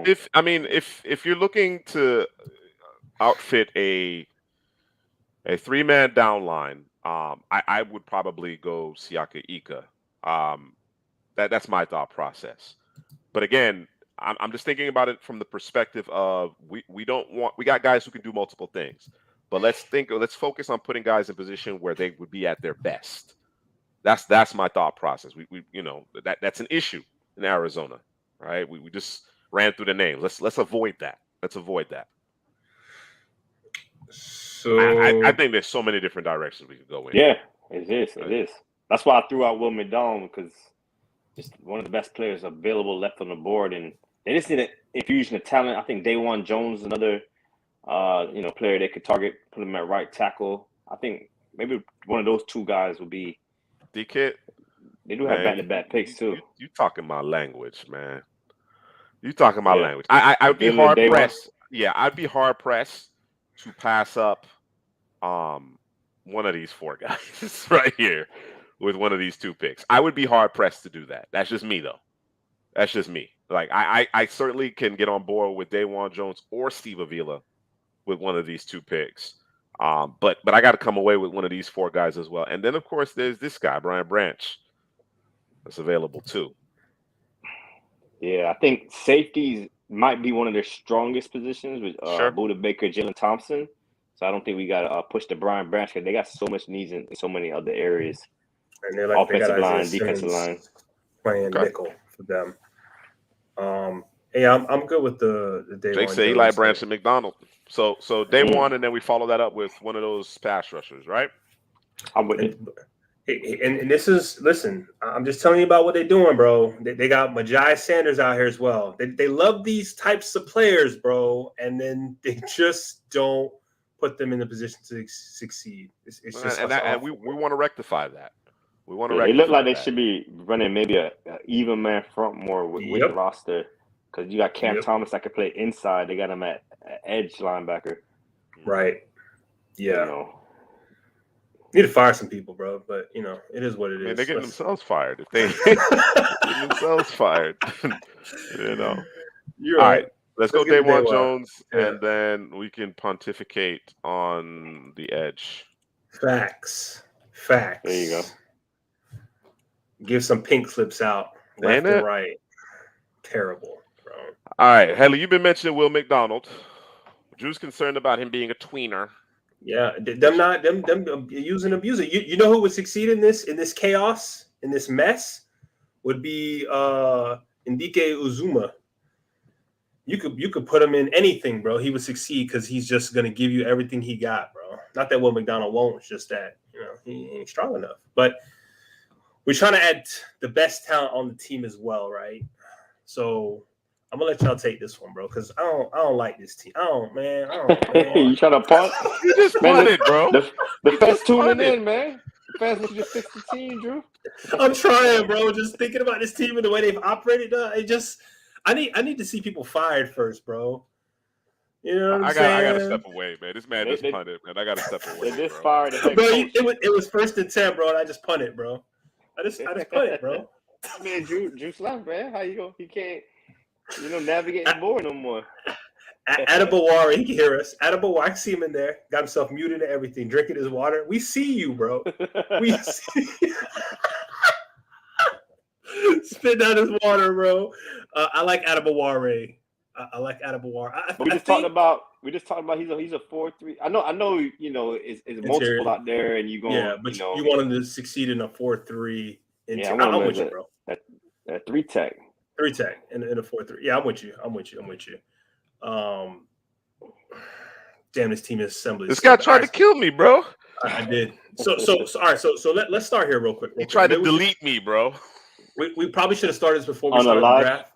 If you're looking to outfit a 3-man down line, I would probably go Siaka Ika. That's my thought process. But again, I'm just thinking about it from the perspective of we got guys who can do multiple things, but let's focus on putting guys in position where they would be at their best. That's my thought process. That's an issue in Arizona, right? We just ran through the names. Let's avoid that. So I think there's so many different directions we could go in. Yeah, it is. That's why I threw out Will McDonald, because just one of the best players available left on the board, and they just need an infusion of talent. I think Dawan Jones, another player they could target, put him at right tackle. I think maybe one of those 2 guys would be D-Kit. They do have back-to-back picks too. You talking my language, man. You talking my language. I'd be hard pressed. Yeah, I'd be hard pressed to pass up one of these 4 guys right here with one of these 2 picks. I would be hard pressed to do that. That's just me, though. That's just me. Like I certainly can get on board with Dawan Jones or Steve Avila with one of these 2 picks. But I got to come away with one of these 4 guys as well. And then of course there's this guy, Brian Branch, that's available too. Yeah, I think safeties might be one of their strongest positions with Buda Baker, Jalen Thompson. So I don't think we got to push the Brian Branch, because they got so much needs in so many other areas. And they're like, offensive line, defensive line, playing nickel for them. Hey, I'm good with the day Jake one. Say Eli Branch and McDonald. So day one, and then we follow that up with one of those pass rushers, right? I'm with it. And this is, listen, I'm just telling you about what they're doing, bro. They got Majai Sanders out here as well. They love these types of players, bro, and then they just don't put them in the position to succeed. It's just and we want to rectify that. We want to. They look like they should be running maybe a even man front more with the roster, because you got Cam Thomas that could play inside. They got him at edge linebacker. Right. Yeah. You know. Need to fire some people, bro. But it is what it is. They're getting themselves fired. If they getting themselves fired, You're all right. Let's go Dawan Jones, and then we can pontificate on the edge. Facts. There you go. Give some pink slips out left and right. Terrible, bro. All right, Headley, you've been mentioning Will McDonald. Drew's concerned about him being a tweener. Yeah, them using abusing. You know who would succeed in this chaos, in this mess, would be Ndike Uzuma. You could put him in anything, bro. He would succeed because he's just gonna give you everything he got, bro. Not that Will McDonald won't. It's just that he ain't strong enough. But we're trying to add the best talent on the team as well, right? So I'm gonna let y'all take this one, bro, because I don't like this team. I don't, man. You trying to punt? You just punted, bro. The fans tuning in, man. The fans want you to fix the team, Drew. I'm trying, bro. Just thinking about this team and the way they've operated. I need to see people fired first, bro. You know what I'm saying? I gotta step away, man. This man just punted, man. I gotta step away. They just fired the head bro, coach. It was 1st and 10, bro, and I just punted, bro. I just punted, bro. Man, Drew left, man. How you go? He can't, navigate the board no more. Adebawari, he can hear us. Adebawari, I see him in there. Got himself muted and everything, drinking his water. We see you, bro. We see you. Spit down his water, bro. I like Adebawari. I like Adebawari. We just talked about he's a 4-3. I know it's multiple out there, and you go. Yeah, but you want him to succeed in a 4-3. Yeah, I'm with you, bro. That 3 tech. 3 tech in a 4-3. Yeah, I'm with you. Damn, this team is assembly. This guy tried to kill me, bro. I did. So all right. So let's start here real quick. You tried to delete me, bro. We probably should have started this before we On the started the live? draft.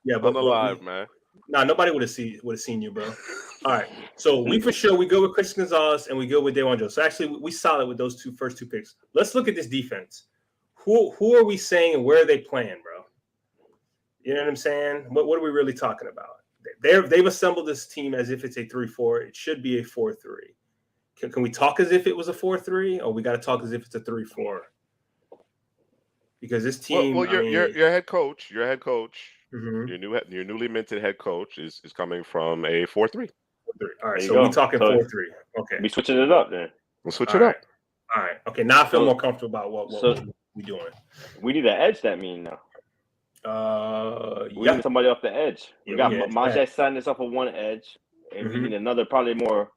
Yeah, On the live, man. Nah, nobody would have seen you, bro. All right. So we go with Chris Gonzalez and we go with Daewon Jones. So actually, we solid with those first two picks. Let's look at this defense. Who are we saying and where are they playing, bro? You know what I'm saying? What are we really talking about? They've assembled this team as if it's a 3-4. It should be a 4-3. Can we talk as if it was a 4-3, or we got to talk as if it's a 3-4? Because this team, well, your head coach, mm-hmm. your newly minted head coach is coming from a 4-3. All right, so we talking 4-3. Okay, we switching it up then. We'll switch it up. All right. Okay, now I feel more comfortable about what we doing. We need an edge. That mean now. We need somebody off the edge. We got Majay signed this off of one edge, and we need another, probably more,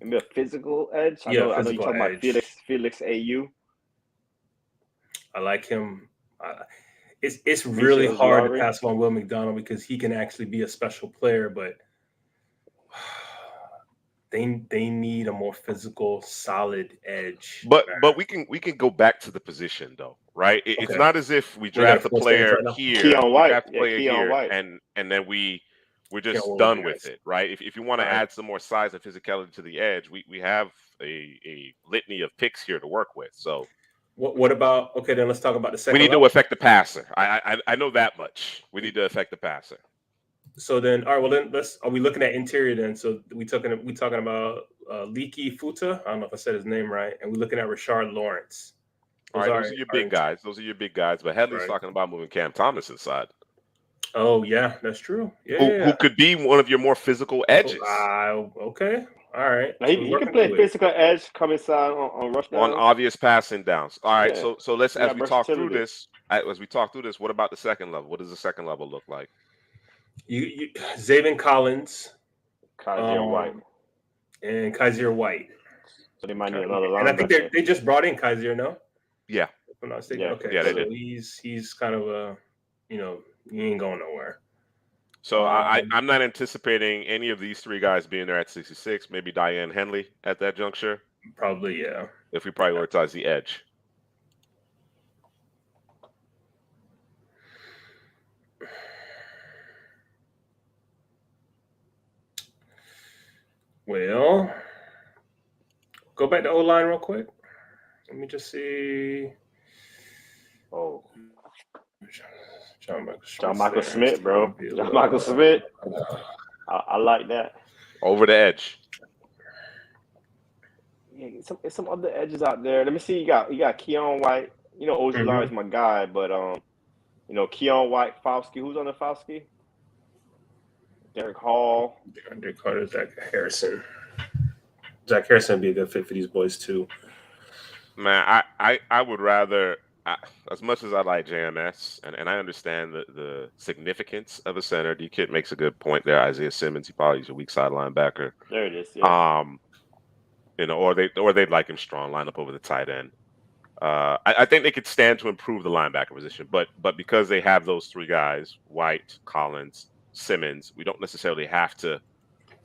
maybe a physical edge. I know you're talking about Felix AU. I like him. It's really hard to pass on Will McDonald because he can actually be a special player, but they need a more physical, solid edge. But we can go back to the position though, right? It's not as if we draft a player here, and then we're just done with it, right? If you want to add some more size and physicality to the edge, we have a litany of picks here to work with. So what about then let's talk about the second. We need to affect the passer. I know that much. We need to affect the passer. So then, all right. Well, then are we looking at interior then? So we talking about Leaky Futa. I don't know if I said his name right. And we're looking at Rashard Lawrence. Those are your big guys. Those are your big guys. But Headley's talking about moving Cam Thomas inside. Oh yeah, that's true. Yeah, who could be one of your more physical edges? Okay. All right. Now, he can play physical edge, come inside on rush downs. On obvious passing downs. All right. Yeah. So let's as we talk through this, what about the second level? What does the second level look like? You Zaven Collins, Kaiser White, and Kaiser White. So they might need another linebacker. And I think they just brought in Kaiser, no? Yeah. If I'm not mistaken. Yeah. Okay. Yeah, so he's kind of a, he ain't going nowhere. So I'm not anticipating any of these three guys being there at 66. Maybe Diane Henley at that juncture. Probably, yeah. If we prioritize the edge. Well, go back to O-line real quick. Let me just see. Oh, John Michael Smith, bro. John Michael Smith. I like that. Over the edge. Yeah, some other edges out there. Let me see. You got Keon White. Ojulari is my guy, but Keon White, Fauski. Who's on the Fauski? Derek Hall. Derek Carter, Zach Harrison. Zach Harrison would be a good fit for these boys too. Man, I would rather, as much as I like JMS, and I understand the significance of a center. D-Kid makes a good point there. Isaiah Simmons, he probably is a weak side linebacker. There it is. Yeah. Or they'd like him strong, line up over the tight end. I think they could stand to improve the linebacker position, but because they have those three guys, White, Collins, Simmons, we don't necessarily have to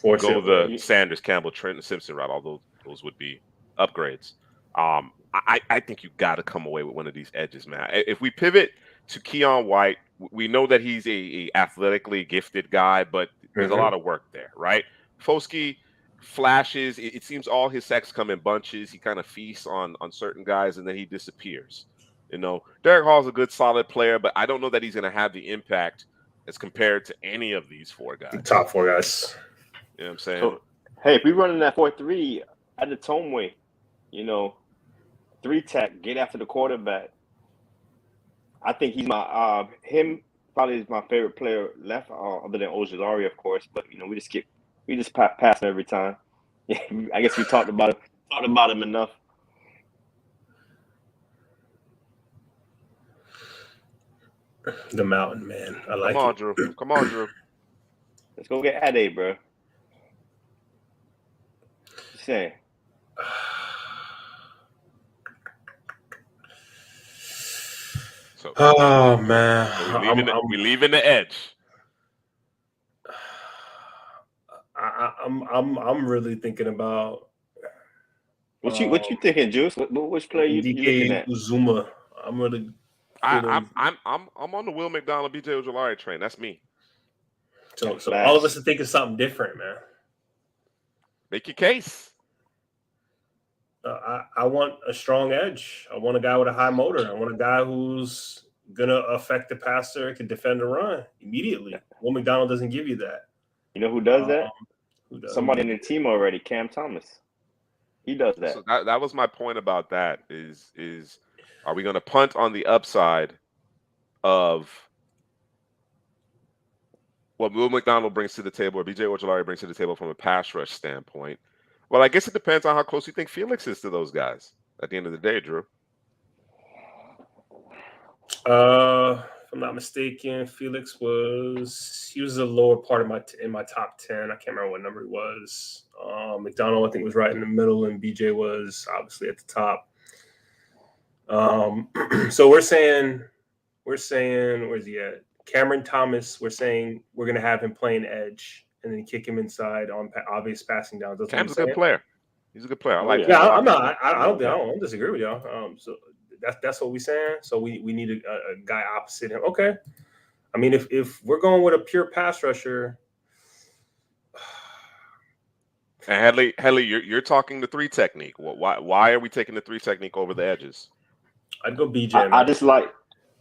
go the Sanders, Campbell, Trenton, Simpson route, although those would be upgrades. I think you got to come away with one of these edges, man. If we pivot to Keon White, we know that he's a athletically gifted guy, but there's a lot of work there, right? Foskey flashes. It seems all his sacks come in bunches. He kind of feasts on certain guys, and then he disappears. Derek Hall's a good, solid player, but I don't know that he's going to have the impact as compared to any of these four guys. The top four guys. You know what I'm saying? So, hey, if we running that 4-3 at the Tomeway, 3-tech, get after the quarterback. I think he's him probably is my favorite player left, other than Ojulari, of course. But we just pass him every time. Yeah, I guess we talked about him enough. The Mountain Man. I like it. Come on, Drew. Let's go get Ade, bro. Just saying. Oh man, we leaving the edge. I'm really thinking about. What you thinking, Juice? Which player you looking at? Uzuma. I'm really. I'm on the Will McDonald, BJ Ojolari train. That's me. So all of us are thinking something different, man. Make your case. I want a strong edge. I want a guy with a high motor. I want a guy who's gonna affect the passer, can defend the run immediately. Will McDonald doesn't give you that. You know who does that? Who does? Somebody in the team already, Cam Thomas. He does that. So that was my point about that. Is are we going to punt on the upside of what Will McDonald brings to the table, or BJ Ojolari brings to the table from a pass rush standpoint? Well, I guess it depends on how close you think Felix is to those guys at the end of the day, Drew. If I'm not mistaken, Felix was the lower part of my top 10. I can't remember what number he was. McDonald, I think, was right in the middle, and BJ was obviously at the top. So we're saying, where's he at? Cameron Thomas, we're saying we're going to have him playing edge and then kick him inside on obvious passing downs. Cam's a good player. He's a good player. I like him. Yeah, I don't disagree with y'all. So that's what we're saying. So we need a guy opposite him. Okay. I mean, if we're going with a pure pass rusher. And Headley, you're talking the 3 technique. Why are we taking the 3 technique over the edges? I'd go BJ.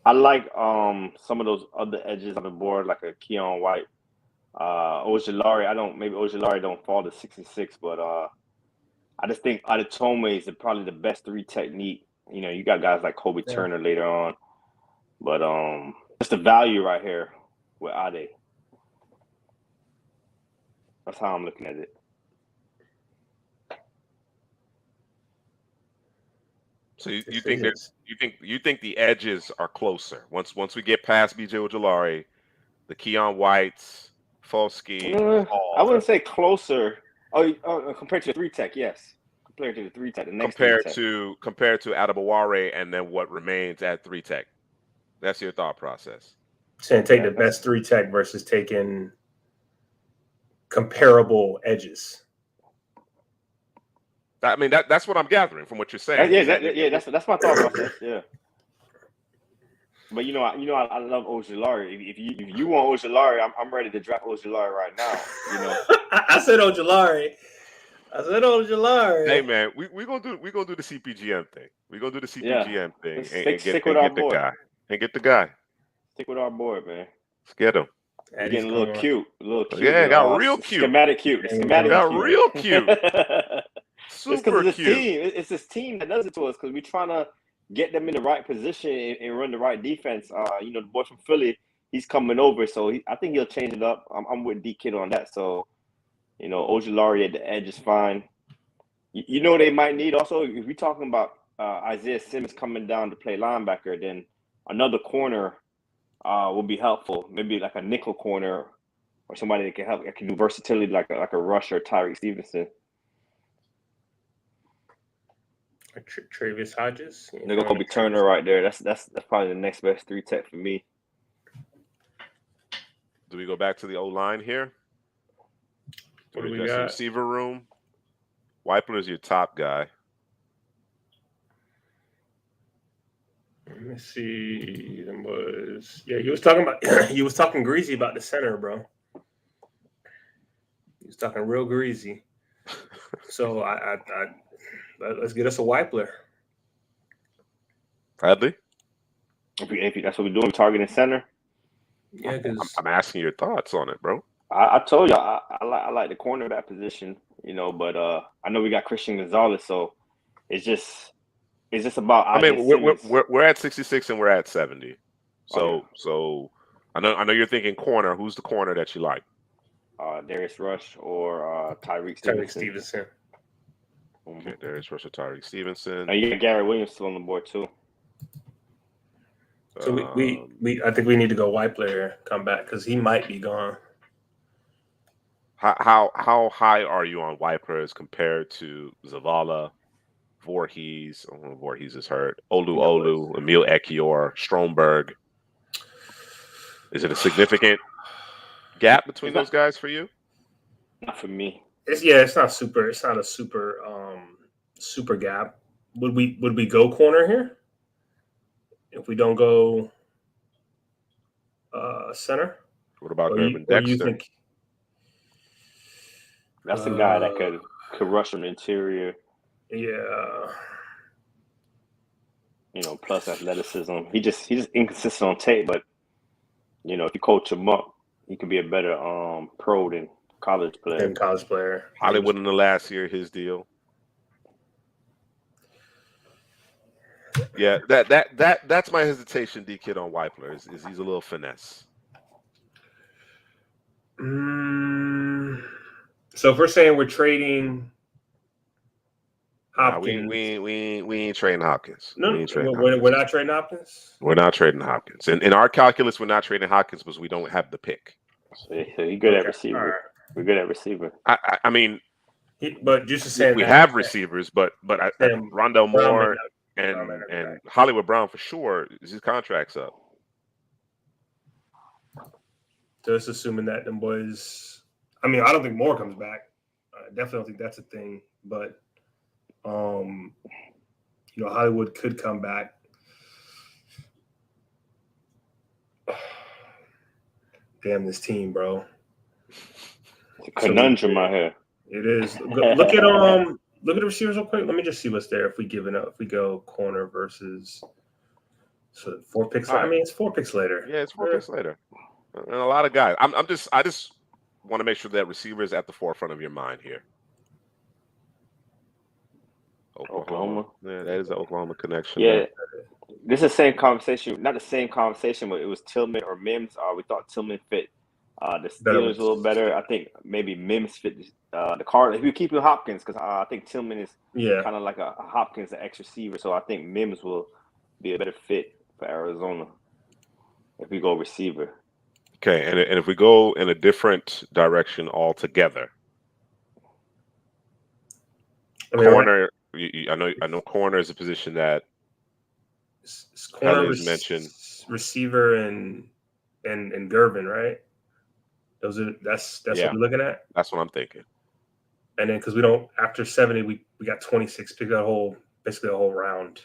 I like some of those other edges on the board, like a Keon White, Ojolari. Maybe Ojolari don't fall to 66, but I just think Adetome is probably the best 3 technique. You know, you got guys like Kobe Turner later on, but just the value right here with Ade. That's how I'm looking at it. So you think the edges are closer once we get past BJ Ojolari, the Keon Whites, Folsky. I wouldn't say closer. Oh, compared to the 3 tech, yes. Compared to the 3 tech, the next compared to Adebaware, and then what remains at 3 tech. That's your thought process. Saying take the best 3 tech versus taking comparable edges. I mean that's what I'm gathering from what you're saying. That's my thought process. Yeah. But you know, I love Ojolari. If you want Ojolari, I'm ready to draft Ojolari right now. You know, I said Ojolari. Hey man, we're gonna do the CPGM thing. We're gonna do the CPGM thing and get the guy. Stick with our boy, man. Let's get him. He's getting a little cute. Yeah, got real cute. Schematic cute. Got real cute. Super it's cute. It's this team that does it to us because we're trying to get them in the right position and run the right defense. You know, the boy from Philly, he's coming over, so I think he'll change it up. I'm with D Kid on that. So, you know, Ojolari at the edge is fine. You know, they might need also, if we're talking about Isaiah Simmons coming down to play linebacker, then another corner will be helpful. Maybe like a nickel corner or somebody that can help, that can do versatility like a rusher, Tyreek Stevenson. Travis Hodges. They're gonna be Turner right there. That's probably the next best 3 tech for me. Do we go back to the O-line here? What do we address got? the receiver room? Weipler is your top guy. Let me see. He was talking greasy about the center, bro. He was talking real greasy. So I let's get us a Weipler. Bradley? If that's what we're doing, targeting center. Yeah, because I'm asking your thoughts on it, bro. I told you I like the cornerback position, you know, but I know we got Christian Gonzalez, so it's just about. I mean, we're at 66 and we're at 70. So I know you're thinking corner. Who's the corner that you like? Darius Rush or Tyreek Stevenson. Okay, Darius Rush or Tyreek Stevenson. And you got Gary Williams still on the board too. So we I think we need to go Weipler here, come back because he might be gone. How high are you on Weipler as compared to Zavala, Voorhees? Voorhees is hurt. Olu, Emil Ekiyor, Stromberg. Is it a significant gap between those guys for you? Not for me. It's not a super super gap. Would we go corner here if we don't go center? What about Or Irvin you Dexter? think That's a guy that could rush from the interior. Yeah. Plus athleticism. He just inconsistent on tape, but if you coach him up, he could be a better pro than college player. Hollywood in the last year, his deal. Yeah, that's my hesitation, D-Kid, on Weipler. Is he's a little finesse. So if we're saying we're trading Hopkins, nah, we ain't trading Hopkins. No, we're not trading Hopkins. We're not trading Hopkins. In our calculus, we're not trading Hopkins because we don't have the pick. So he's good at receiver. Right. We're good at receiver. I mean, but just to say we have receivers, but Rondell Moore and Hollywood Brown for sure. His contract's up. Just assuming that them boys. I mean, I don't think Moore comes back. I definitely don't think that's a thing. But Hollywood could come back. Damn, this team, bro. It's a conundrum out here. It is. Look at the receivers real quick. Let me just see what's there. If we go corner versus 4 picks. Right. I mean, it's 4 picks later. Yeah, it's 4 picks later. And a lot of guys. I just want to make sure that receiver is at the forefront of your mind here. Oklahoma. Yeah, that is the Oklahoma connection. Yeah. Man. This is the same conversation. Not the same conversation, but it was Tillman or Mims. We thought Tillman fit the Steelers a little better. I think maybe Mims fit the Cardinals. If we keep Hopkins, because I think Tillman is kind of like a Hopkins, an X receiver. So I think Mims will be a better fit for Arizona if we go receiver. Okay, and if we go in a different direction altogether, corner. I know corner is a position that corner mentioned. Receiver and Gervin, right? That's what we're looking at. That's what I'm thinking. And then because we don't after 70, we got 26 pick basically a whole round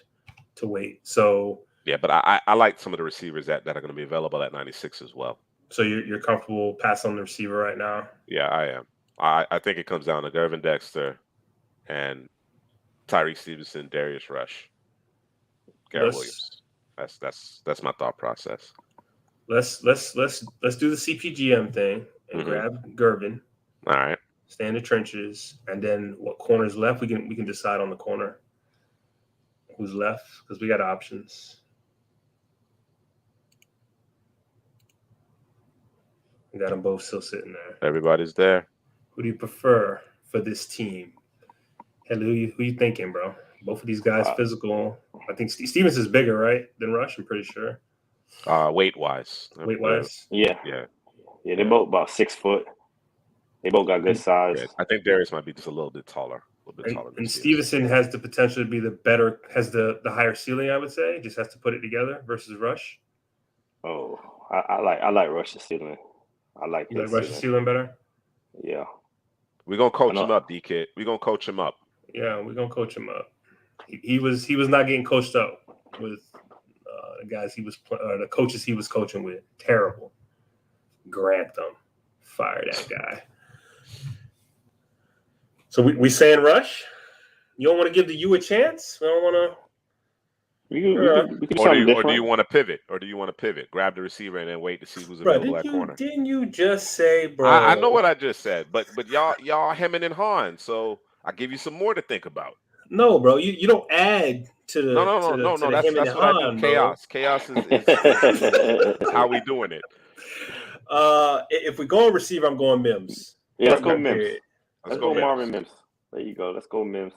to wait. So yeah, but I like some of the receivers that are going to be available at 96 as well. So you're comfortable passing on the receiver right now? Yeah, I am. I think it comes down to Gervin Dexter and Tyreek Stevenson, Darius Rush, Garrett Williams. That's my thought process. Let's do the CPGM thing and grab Gervin. All right. Stay in the trenches, and then what corner's left? We can decide on the corner. Who's left? Because we got options. We got them both still sitting there. Everybody's there. Who do you prefer for this team? Hell, who you thinking, bro? Both of these guys physical. I think Stevens is bigger, right, than Rush. I'm pretty sure. Weight-wise. Yeah. They're both about 6 foot. They both got good size. Yeah, I think Darius might be just a little bit taller. And Stevenson has the potential to be has the higher ceiling, I would say. Just has to put it together versus Rush. Oh, I like Rush's ceiling. I like you like Rush's ceiling better. Yeah, we're gonna coach him up, D-Kid. We're gonna coach him up. Yeah, we're gonna coach him up. He was not getting coached up with the guys the coaches he was coaching with. Terrible. Grantham, fire that guy. So we saying Rush? You don't want to give the U a chance? We don't want to. Or do you want to pivot? Grab the receiver and then wait to see who's available at corner. Didn't you just say, bro? I know what I just said, but y'all hemming and hawing, so I give you some more to think about. No, bro, you don't add to the no. That's what I do. Chaos. Chaos is how we doing it. If we go receiver, I'm going Mims. Yeah, let's go Mims. Let's go Marvin Mims. There you go. Let's go Mims.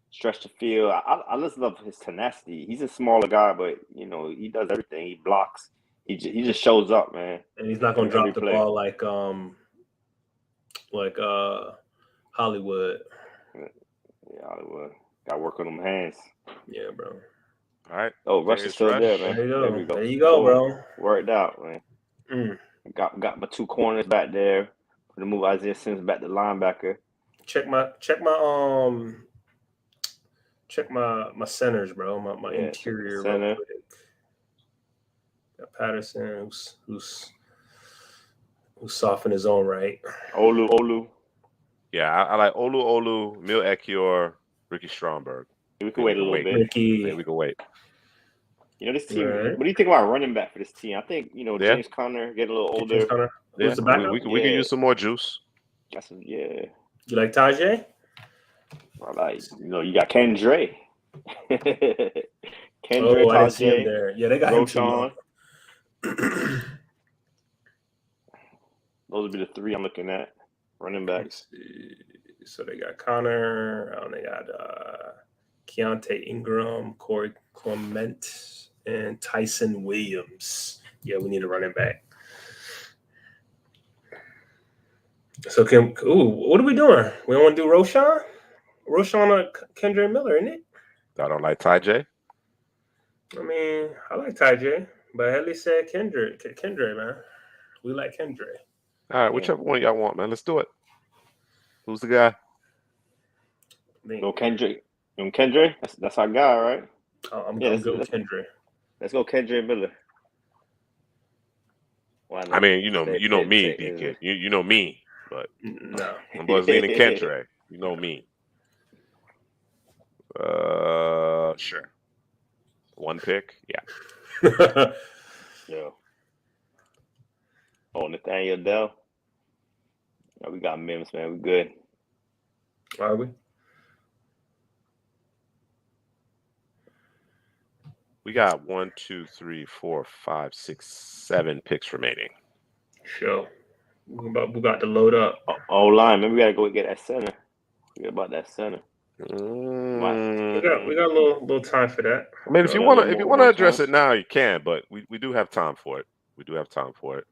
Stretch the field. I just love his tenacity. He's a smaller guy, but he does everything. He blocks. He just shows up, man. And he's not gonna drop the ball like Hollywood. Yeah, Hollywood. Got to work on them hands. Yeah, bro. All right. Oh, Rush is still there, man. There you go, bro. Worked out, man. Got my 2 corners back there. Gonna move Isaiah Sims back to linebacker. Check my check my centers, bro. My Yeah, interior real center. quick. Got Patterson, who's soft in his own right. Olu. Yeah, I like Olu, Mil Ekiyor, Ricky Stromberg. We can wait a little bit. Ricky. Yeah, we can wait. You know, this team. Right. What do you think about running back for this team? I think Yeah. James Conner getting a little older. Yeah, Who's the backup? we can use some more juice. That's yeah. You like Tajay? I like you got Kendra. Kendra, I didn't see him Tajay, there. Yeah, they got Roshan. him too. Those would be the three I'm looking at. Running backs. So they got Connor. They got Keontae Ingram, Corey Clement, and Tyson Williams. Yeah, we need a running back. So what are we doing? We want to do Roshan? Roshan or Kendra Miller, isn't it? I don't like Ty J. I mean, I like Ty J, but at least said Kendra, man. We like Kendra. All right, whichever one y'all want, man. Let's do it. Who's the guy? Go Kendra. Kendra? That's our guy, right? I'm going to go with Kendra. Let's go Kendra Miller. I mean, you know me, DK. You know me, but no. I'm leaning Kendra. You know me. Sure. One pick, yeah. Yeah. Oh, Nathaniel Dell. Oh, we got Mims, man. We good. Are we? We got 1, 2, 3, 4, 5, 6, 7 picks remaining. Sure. We got to load up. O-line, man. We gotta go get that center. Forget about that center. We got a little time for that. I mean, if you want to address it now, you can, but we do have time for it. We do have time for it.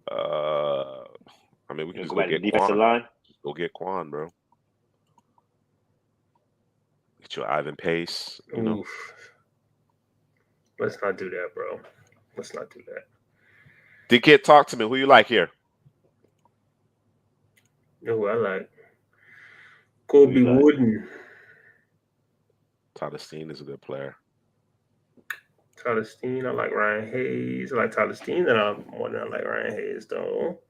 I mean, we can just go get defensive Quan. line. Just go get Quan, bro. Get your Ivan Pace. You know. Let's not do that, bro. Let's not do that. DK, talk to me. Who you like here? You know who I like? Kobe Wooden. Tyler Steen is a good player. Tyler Steen, I like Ryan Hayes. I like Tyler Steen, and I'm more than I like Ryan Hayes, though.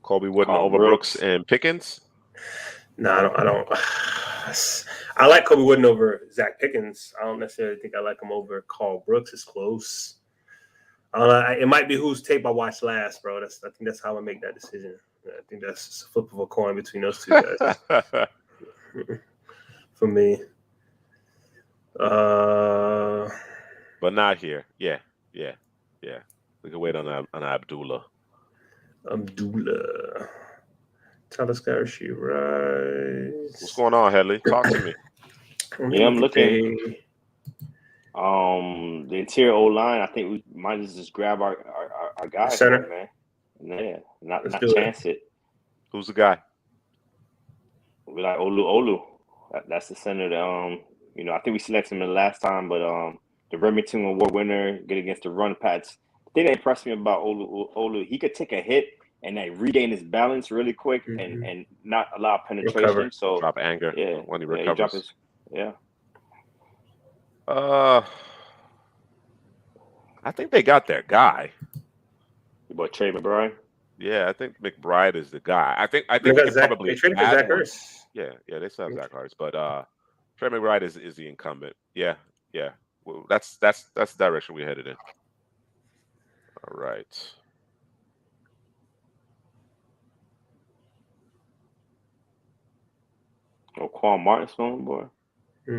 Kobe Wooden over Brooks and Pickens? No, I don't. I like Kobe Wooden over Zach Pickens. I don't necessarily think I like him over Carl Brooks. It's close. It might be whose tape I watched last, bro. I think that's how I make that decision. I think that's a flip of a coin between those two guys. For me. But not here. Yeah. We can wait on Abdullah. Tyler Scott, she rise. What's going on, Headley? Talk to me. Yeah, I'm looking. The interior O line. I think we might just grab our guy center, man. Yeah, not chance it. Who's the guy? We like Olu. That's the center. That I think we selected him the last time, but the Remington Award winner, get against the run pats. The thing that impressed me about Olu, he could take a hit and then regain his balance really quick and not allow penetration. Recover. So drop anger. Yeah, when he recovers. Yeah. I think they got their guy. About Trey McBride. Yeah, I think McBride is the guy. I think they probably traded for Zach Ertz. Yeah, they still have Zach Ertz, but Trey McBride is the incumbent. Yeah. Well, that's the direction we headed in. All right. Quan Martin's phone, boy. I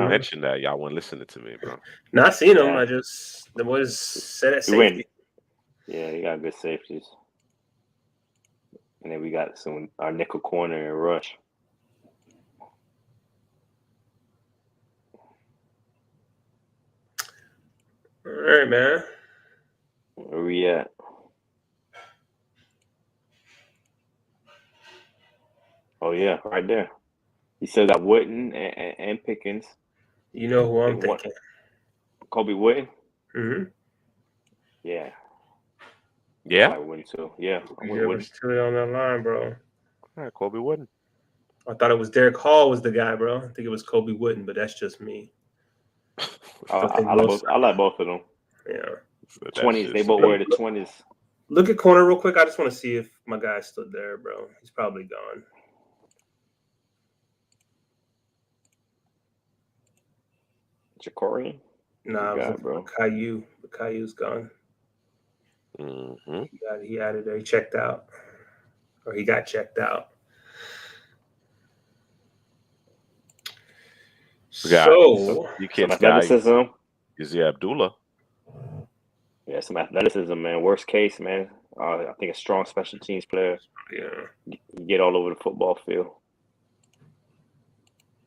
mentioned that y'all weren't listening to me, bro. Not seen him. I just the boys said at safety. Yeah, he got good safeties. And then we got our nickel corner and rush. All right, man. Where we at? Oh yeah, right there. He still got Wooden and Pickens. You know who I'm thinking? Kobe Wooden? Mm-hmm. Yeah. Yeah. I wouldn't too. Yeah, I Yeah, wouldn't. versatility on that line, bro. All right, Kobe Wooden. I thought it was Derek Hall was the guy, bro. I think it was Kobe Wooden, but that's just me. I like both of them. Yeah. 20s. They both wear the 20s. Look at corner real quick. I just want to see if my guy stood there, bro. He's probably gone. Jacorian? Nah, God, bro. Caillou. The Caillou's gone. Mm-hmm. He added there. He checked out. Or he got checked out. So you some kids guy athleticism. is Abdullah. Yeah, some athleticism, man. Worst case, man. I think a strong special teams player. Yeah. You get all over the football field.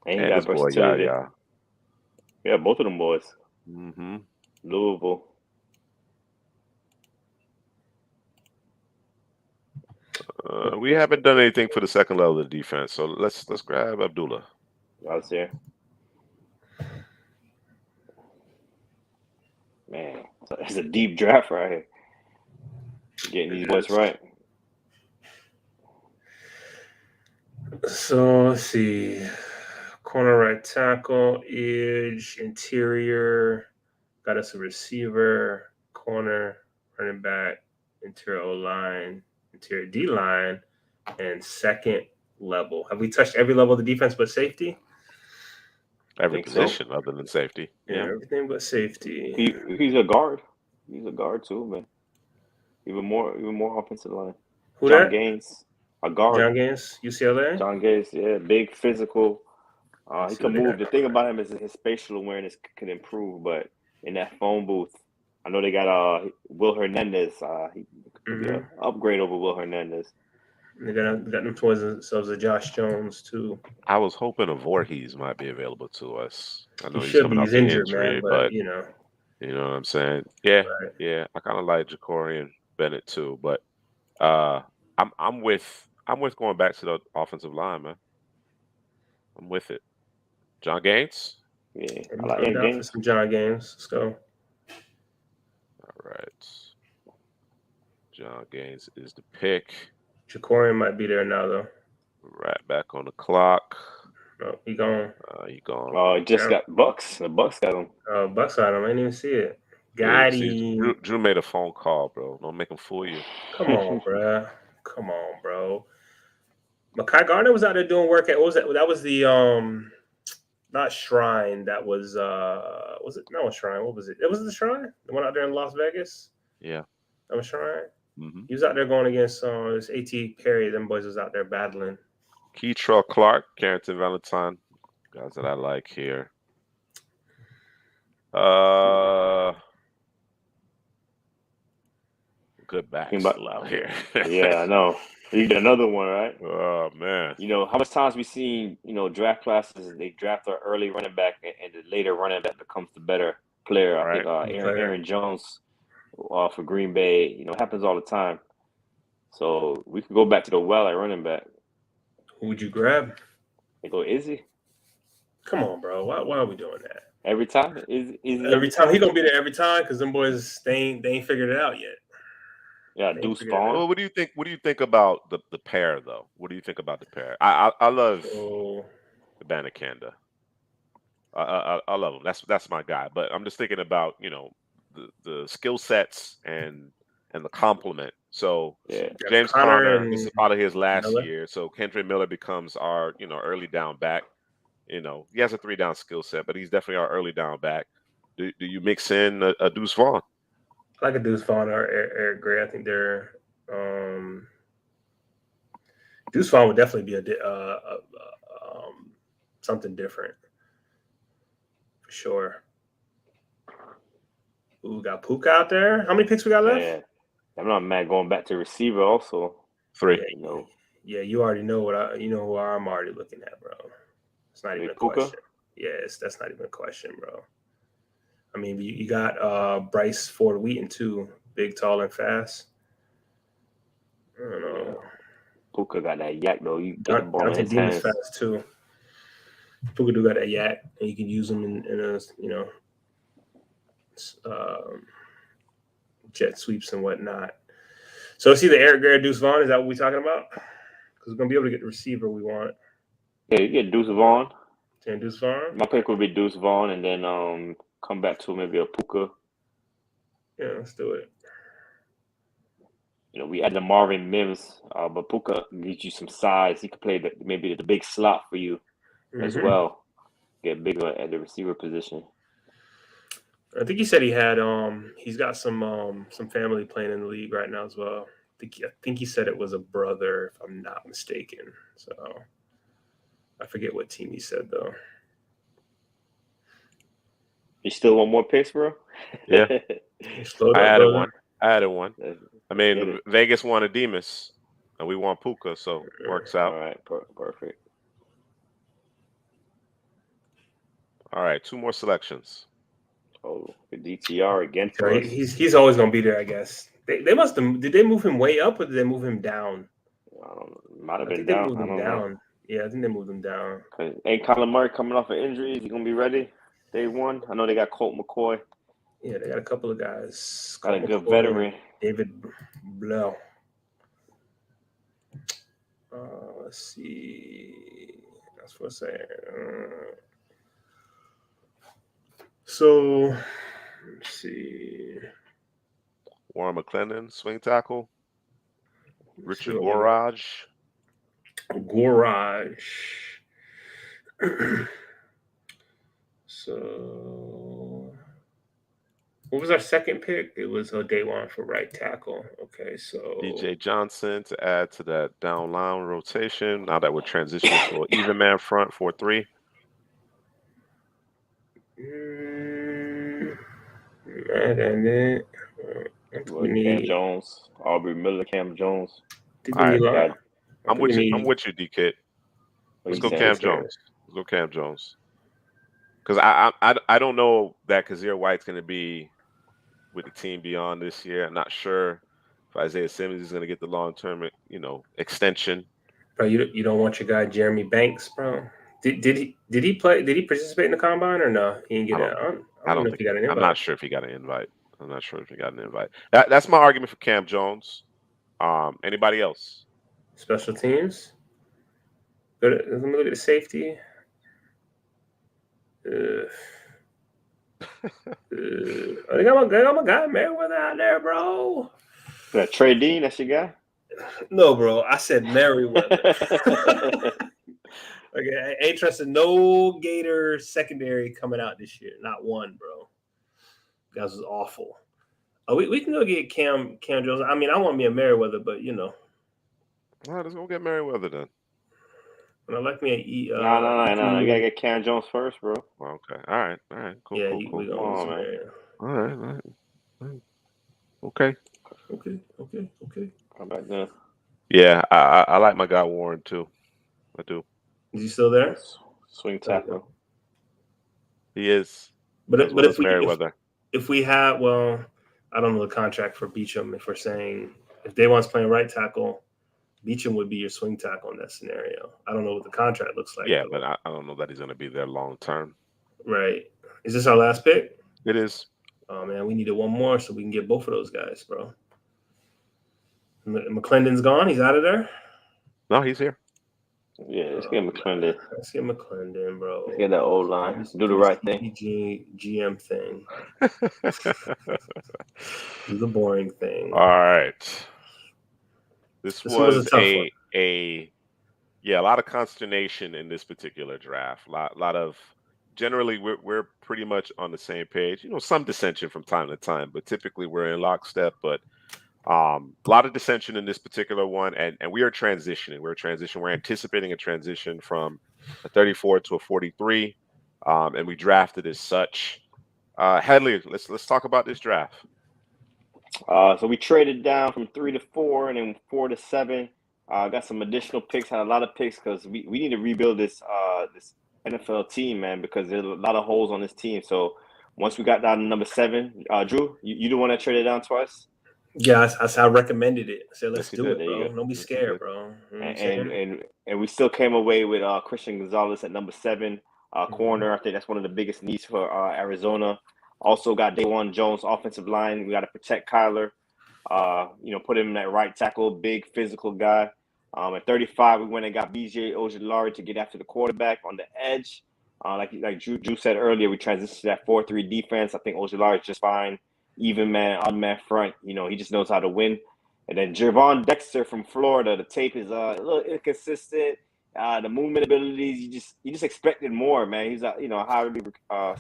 And he got this boy, versatility. yeah. Yeah, both of them boys. Mm-hmm. Louisville. We haven't done anything for the second level of the defense, so let's grab Abdullah. I was there. Man, it's a deep draft right here. Getting these boys right. So let's see. Corner right tackle, edge, interior. Got us a receiver, corner, running back, interior O line, interior D line, and second level. Have we touched every level of the defense but safety? Every position other than safety. Yeah, everything but safety. He's a guard. He's a guard too, man. Even more offensive line. Who John that? Gaines, a guard. John Gaines, UCLA. John Gaines, yeah, big, physical. He can move. The thing about him is his spatial awareness can improve, but in that phone booth, I know they got Will Hernandez. He could be an upgrade over Will Hernandez. They got them towards themselves a Josh Jones too. I was hoping a Voorhees might be available to us. I know he he's coming off the injured, injury, man, but you know what I'm saying. Yeah, right. yeah. I kind of like Jacorian Bennett too, but I'm with going back to the offensive line, man. I'm with it. John Gaines. Yeah, I like Gaines. For some John Gaines. Let's go. All right. John Gaines is the pick. Jacorian might be there now, though. Right back on the clock. No, he gone. He gone. Oh, just got Bucks. The Bucks got him. Oh, Bucks got him. I didn't even see it. Got him. Drew made a phone call, bro. Don't make him fool you. Come on, bro. Come on, bro. Mekhi Garner was out there doing work at, what was that? That was the not Shrine. That was it? No, Shrine. What was it? It was the Shrine. The one out there in Las Vegas. Yeah, that was Shrine. Mm-hmm. He was out there going against this AT Perry. Them boys was out there battling. Keytrell Clark, Carrington Valentine, guys that I like here. Good backs out here. Yeah, I know. You get another one, right? Oh man. You know how much times we seen draft classes they draft an early running back and the later running back becomes the better player. Right. I think Aaron Jones for Green Bay. It happens all the time. So we could go back to the well at running back. Who would you grab? I go Izzy. Come on, bro. Why are we doing that? Every time? Every time he gonna be there every time because them boys they ain't figured it out yet. Yeah, Deuce Vaughn. Well, what do you think? What do you think about the pair though? What do you think about the pair? I love the Banakanda. I love him. That's my guy. But I'm just thinking about the skill sets and the complement. So James Conner is out of his last year. So Kendrick Miller becomes our early down back. He has a 3-down skill set, but he's definitely our early down back. Do you mix in a Deuce Vaughn? I like a Deuce Vaughn or Eric Gray. I think they're Deuce Vaughn would definitely be something different for sure. Ooh, we got Puka out there. How many picks we got left? Yeah, I'm not mad going back to receiver also. 3. Yeah, you already know who I'm already looking at, bro. It's not even a question. Yes, that's not even a question, bro. I mean, you got Bryce Ford Wheaton too, big, tall, and fast. I don't know. Puka got that yak though. You get the ball in his hands. Fast too. Puka do got that yak, and you can use them in a jet sweeps and whatnot. So it's either Eric Gray or Deuce Vaughn. Is that what we're talking about? Because we're gonna be able to get the receiver we want. Yeah, you get Deuce Vaughn. And Deuce Vaughn. My pick would be Deuce Vaughn, and then come back to maybe a Puka. Yeah, let's do it. We added Marvin Mims, but Puka gives you some size. He could play maybe the big slot for you as well. Get bigger at the receiver position. I think he said he's got some family playing in the league right now as well. I think he said it was a brother, if I'm not mistaken. So I forget what team he said though. You still want more picks, bro? Yeah. I added one. I mean, Vegas wanted Demas, and we want Puka, so works out. All right, perfect. All right, 2 more selections. Oh, the DTR again for us. He's always gonna be there, I guess. They must have. Did they move him way up or did they move him down? Might have been down. I don't know. Yeah, I think they moved him down. Ain't Kyler Murray coming off of injuries? He gonna be ready day one? I know they got Colt McCoy. Yeah, they got a couple of guys. Got a good veteran. David Blau. Let's see. That's what I'm saying. So, let's see. Warren McClendon, swing tackle. Richard Gorage. So, what was our second pick? It was day one for right tackle. Okay, so DJ Johnson to add to that down line rotation. Now that we're transitioning to an even man front 4-3. Cam Jones, Aubrey Miller, Cam Jones. All right, I'm with you, D-Kid. Let's go Cam Jones. Because I don't know that Kazir White's going to be with the team beyond this year. I'm not sure if Isaiah Simmons is going to get the long-term, extension. Bro, you don't want your guy Jeremy Banks, bro. Did he play? Did he participate in the combine or no? He didn't get that. I don't know if he got an invite. I'm not sure if he got an invite. That's my argument for Cam Jones. Anybody else? Special teams. Let me look at the safety. I got my guy Merriweather out there, bro. That Trey Dean, that's your guy? No, bro. I said Merriweather. Okay, I ain't trusting no Gator secondary coming out this year. Not one, bro. Guys was awful. We can go get Cam Jones. I mean, I want me a Merriweather, but All right, let's go get Merriweather then. And I like me a No. You gotta get Cam Jones first, bro. Okay. All right. Cool. Yeah, cool. Come on, man. All right. Okay. Come back then. Yeah, I like my guy Warren too. I do. Is he still there? Swing tackle. He is. But if we have, I don't know the contract for Beachum. If we're saying if Daywan's playing right tackle, Beachum would be your swing tackle in that scenario. I don't know what the contract looks like. Yeah, but I don't know that he's going to be there long term. Right. Is this our last pick? It is. Oh, man, we needed one more so we can get both of those guys, bro. McClendon's gone? He's out of there? No, he's here. Yeah, let's get McClendon. Let's get McClendon, bro. Let's get that old line. Do the right thing. CPGM thing. Do the boring thing. All right. This was a lot of consternation in this particular draft. Lot of generally we're pretty much on the same page. Some dissension from time to time, but typically we're in lockstep. But a lot of dissension in this particular one, and we are transitioning. We're anticipating a transition from a 34 to a 43, and we drafted as such. Headley, let's talk about this draft. So we traded down from 3 to 4, and then 4 to 7. Got some additional picks. Had a lot of picks because we need to rebuild this NFL team, man, because there's a lot of holes on this team. So once we got down to number 7, Drew, you the one that traded down twice. Yeah, I recommended it. I said, let's do it, bro. Don't be scared, bro. And we still came away with Christian Gonzalez at number 7, corner. I think that's one of the biggest needs for Arizona. Also got Dawan Jones, offensive line. We got to protect Kyler. Put him in that right tackle, big physical guy. At 35, we went and got BJ Ojulari to get after the quarterback on the edge. Like Drew said earlier, we transitioned to that 4-3 defense. I think Ojulari is just fine, even man, odd man front. He just knows how to win. And then Jervon Dexter from Florida, the tape is a little inconsistent. The movement abilities, you just expected more, man. He's a highly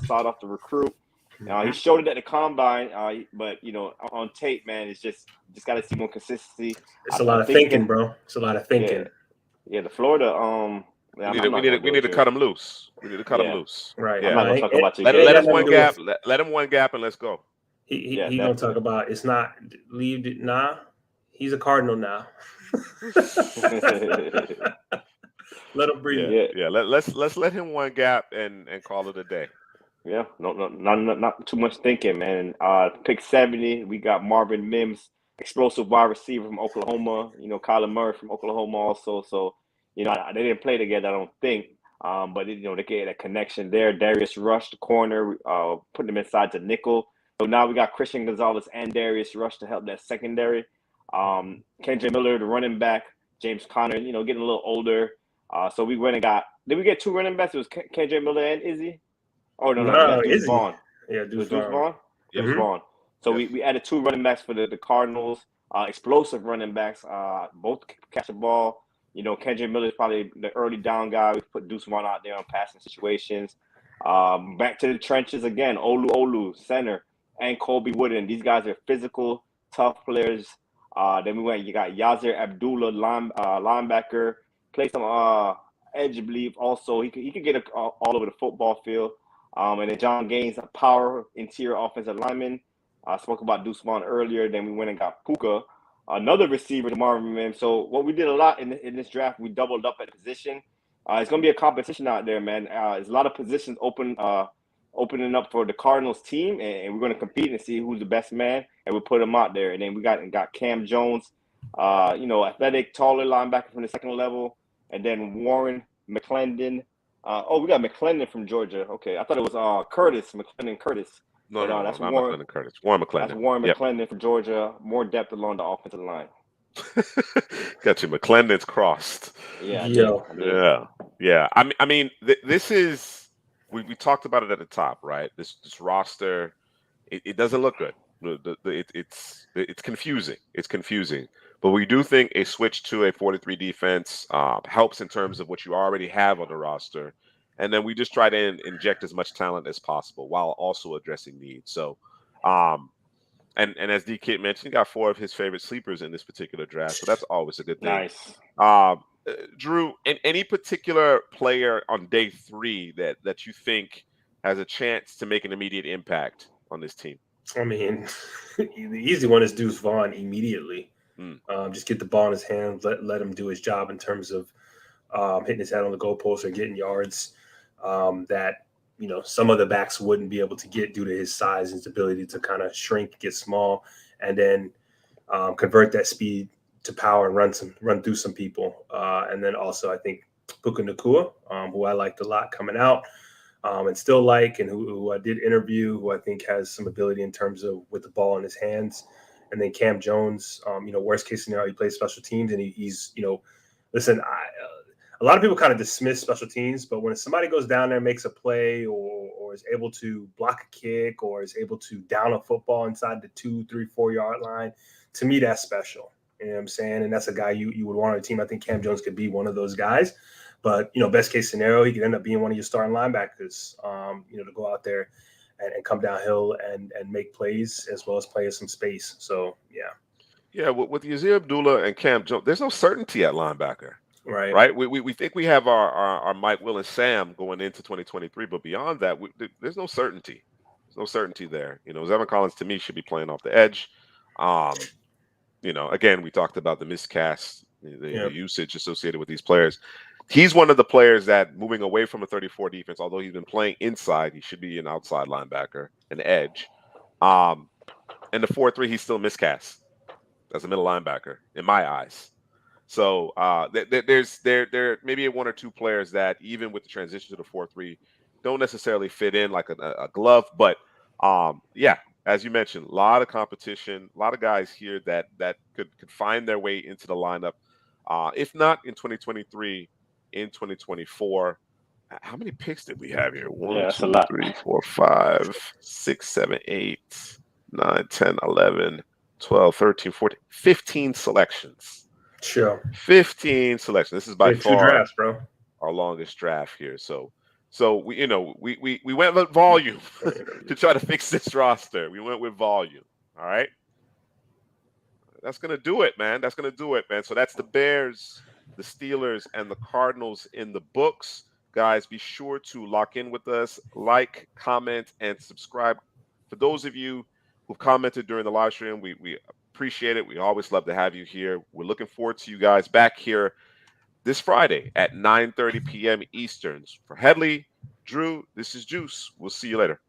sought after recruit. He showed it at the combine, but on tape, man, it's just got to see more consistency. It's a lot of thinking, bro. It's a lot of thinking. Yeah, the Florida. We need to cut him loose. We need to cut him loose. Right. I'm not gonna talk about you. Let him one gap. Let him one gap and let's go. He gonna talk about it's not leave it. Nah, he's a Cardinal now. Let him breathe. Yeah. Let's let him one gap and call it a day. Yeah, not too much thinking, man. Pick 70, we got Marvin Mims, explosive wide receiver from Oklahoma. Kyler Murray from Oklahoma also. So, they didn't play together, I don't think. But they get a connection there. Darius Rush, the corner, putting him inside to nickel. So now we got Christian Gonzalez and Darius Rush to help that secondary. KJ Miller, the running back. James Conner, getting a little older. So we went and got. Did we get two running backs? It was KJ Miller and Izzy. Oh no, Deuce Vaughn. Yeah, Deuce Vaughn. Yeah, Deuce Vaughn. So we added two running backs for the Cardinals. Explosive running backs. Both catch the ball. KJ Miller is probably the early down guy. We put Deuce Vaughn out there on passing situations. Back to the trenches again. Olu, center, and Colby Wooden. These guys are physical, tough players. Then you got Yazir Abdullah, linebacker. Play some edge, I believe. Also, he could get all over the football field. And then John Gaines, a power interior offensive lineman. I spoke about Deuce Vaughn earlier. Then we went and got Puka, another receiver to Marvin Mims. So what we did a lot in this draft, we doubled up at the position. It's going to be a competition out there, man. There's a lot of positions opening up for the Cardinals team, and we're going to compete and see who's the best man, and we'll put them out there. And then we got Cam Jones, athletic, taller linebacker from the second level, and then Warren McClendon. We got McClendon from Georgia. Okay, I thought it was McClendon Curtis. No, that's not McClendon Curtis. Warren McClendon. That's Warren McClendon from Georgia. More depth along the offensive line. Got you. McClendon's crossed. Yeah. I mean, this is we talked about it at the top, right? This roster, it doesn't look good. It's confusing. It's confusing. But we do think a switch to a 4-3 defense helps in terms of what you already have on the roster. And then we just try to inject as much talent as possible while also addressing needs. So, and as D-Kid mentioned, he got 4 of his favorite sleepers in this particular draft. So that's always a good thing. Nice. Drew, any particular player on day 3 that you think has a chance to make an immediate impact on this team? I mean, the easy one is Deuce Vaughn immediately. Just get the ball in his hands, let him do his job in terms of hitting his head on the goalpost or getting yards that some of the backs wouldn't be able to get due to his size and his ability to kind of shrink, get small, and then convert that speed to power and run through some people. And then also I think Puka Nacua, who I liked a lot coming out and still like, and who I did interview, who I think has some ability in terms of with the ball in his hands. And then Cam Jones, worst case scenario, he plays special teams, and he's, listen, a lot of people kind of dismiss special teams, but when somebody goes down there and makes a play or is able to block a kick or is able to down a football inside the 2, 3, 4 yard line, to me, that's special. You know what I'm saying? And that's a guy you would want on a team. I think Cam Jones could be one of those guys. But, best case scenario, he could end up being one of your starting linebackers, to go out there and come downhill and make plays as well as play in some space. So, yeah. Yeah, with Yazir Abdullah and Cam Jones, there's no certainty at linebacker. Right. We think we have our Mike, Will, and Sam going into 2023, but beyond that, there's no certainty. There's no certainty there. Zevon Collins, to me, should be playing off the edge. Again, we talked about the miscast, the usage associated with these players. He's one of the players that, moving away from a 34 defense, although he's been playing inside, he should be an outside linebacker, an edge. And the 4-3, he's still miscast as a middle linebacker, in my eyes. So there may be 1 or 2 players that, even with the transition to the 4-3, don't necessarily fit in like a glove. But as you mentioned, a lot of competition, a lot of guys here that could find their way into the lineup. If not in 2023, in 2024. How many picks did we have here? Yeah, 1, that's a 2, lot. 3, 4, 5, 6, 7, 8, 9, 10, 11, 12, 13, 14, 15 selections. Sure. 15 selections. This is by Yeah, 2 far drafts, bro. our longest draft here. So we went with volume to try to fix this roster. We went with volume. All right. That's gonna do it, man. That's gonna do it, man. So that's the Bears, the Steelers, and the Cardinals in the books. Guys, be sure to lock in with us, like, comment, and subscribe. For those of you who've commented during the live stream, we appreciate it. We always love to have you here. We're looking forward to you guys back here this Friday at 9:30 p.m. Eastern. For Headley, Drew, this is Juice. We'll see you later.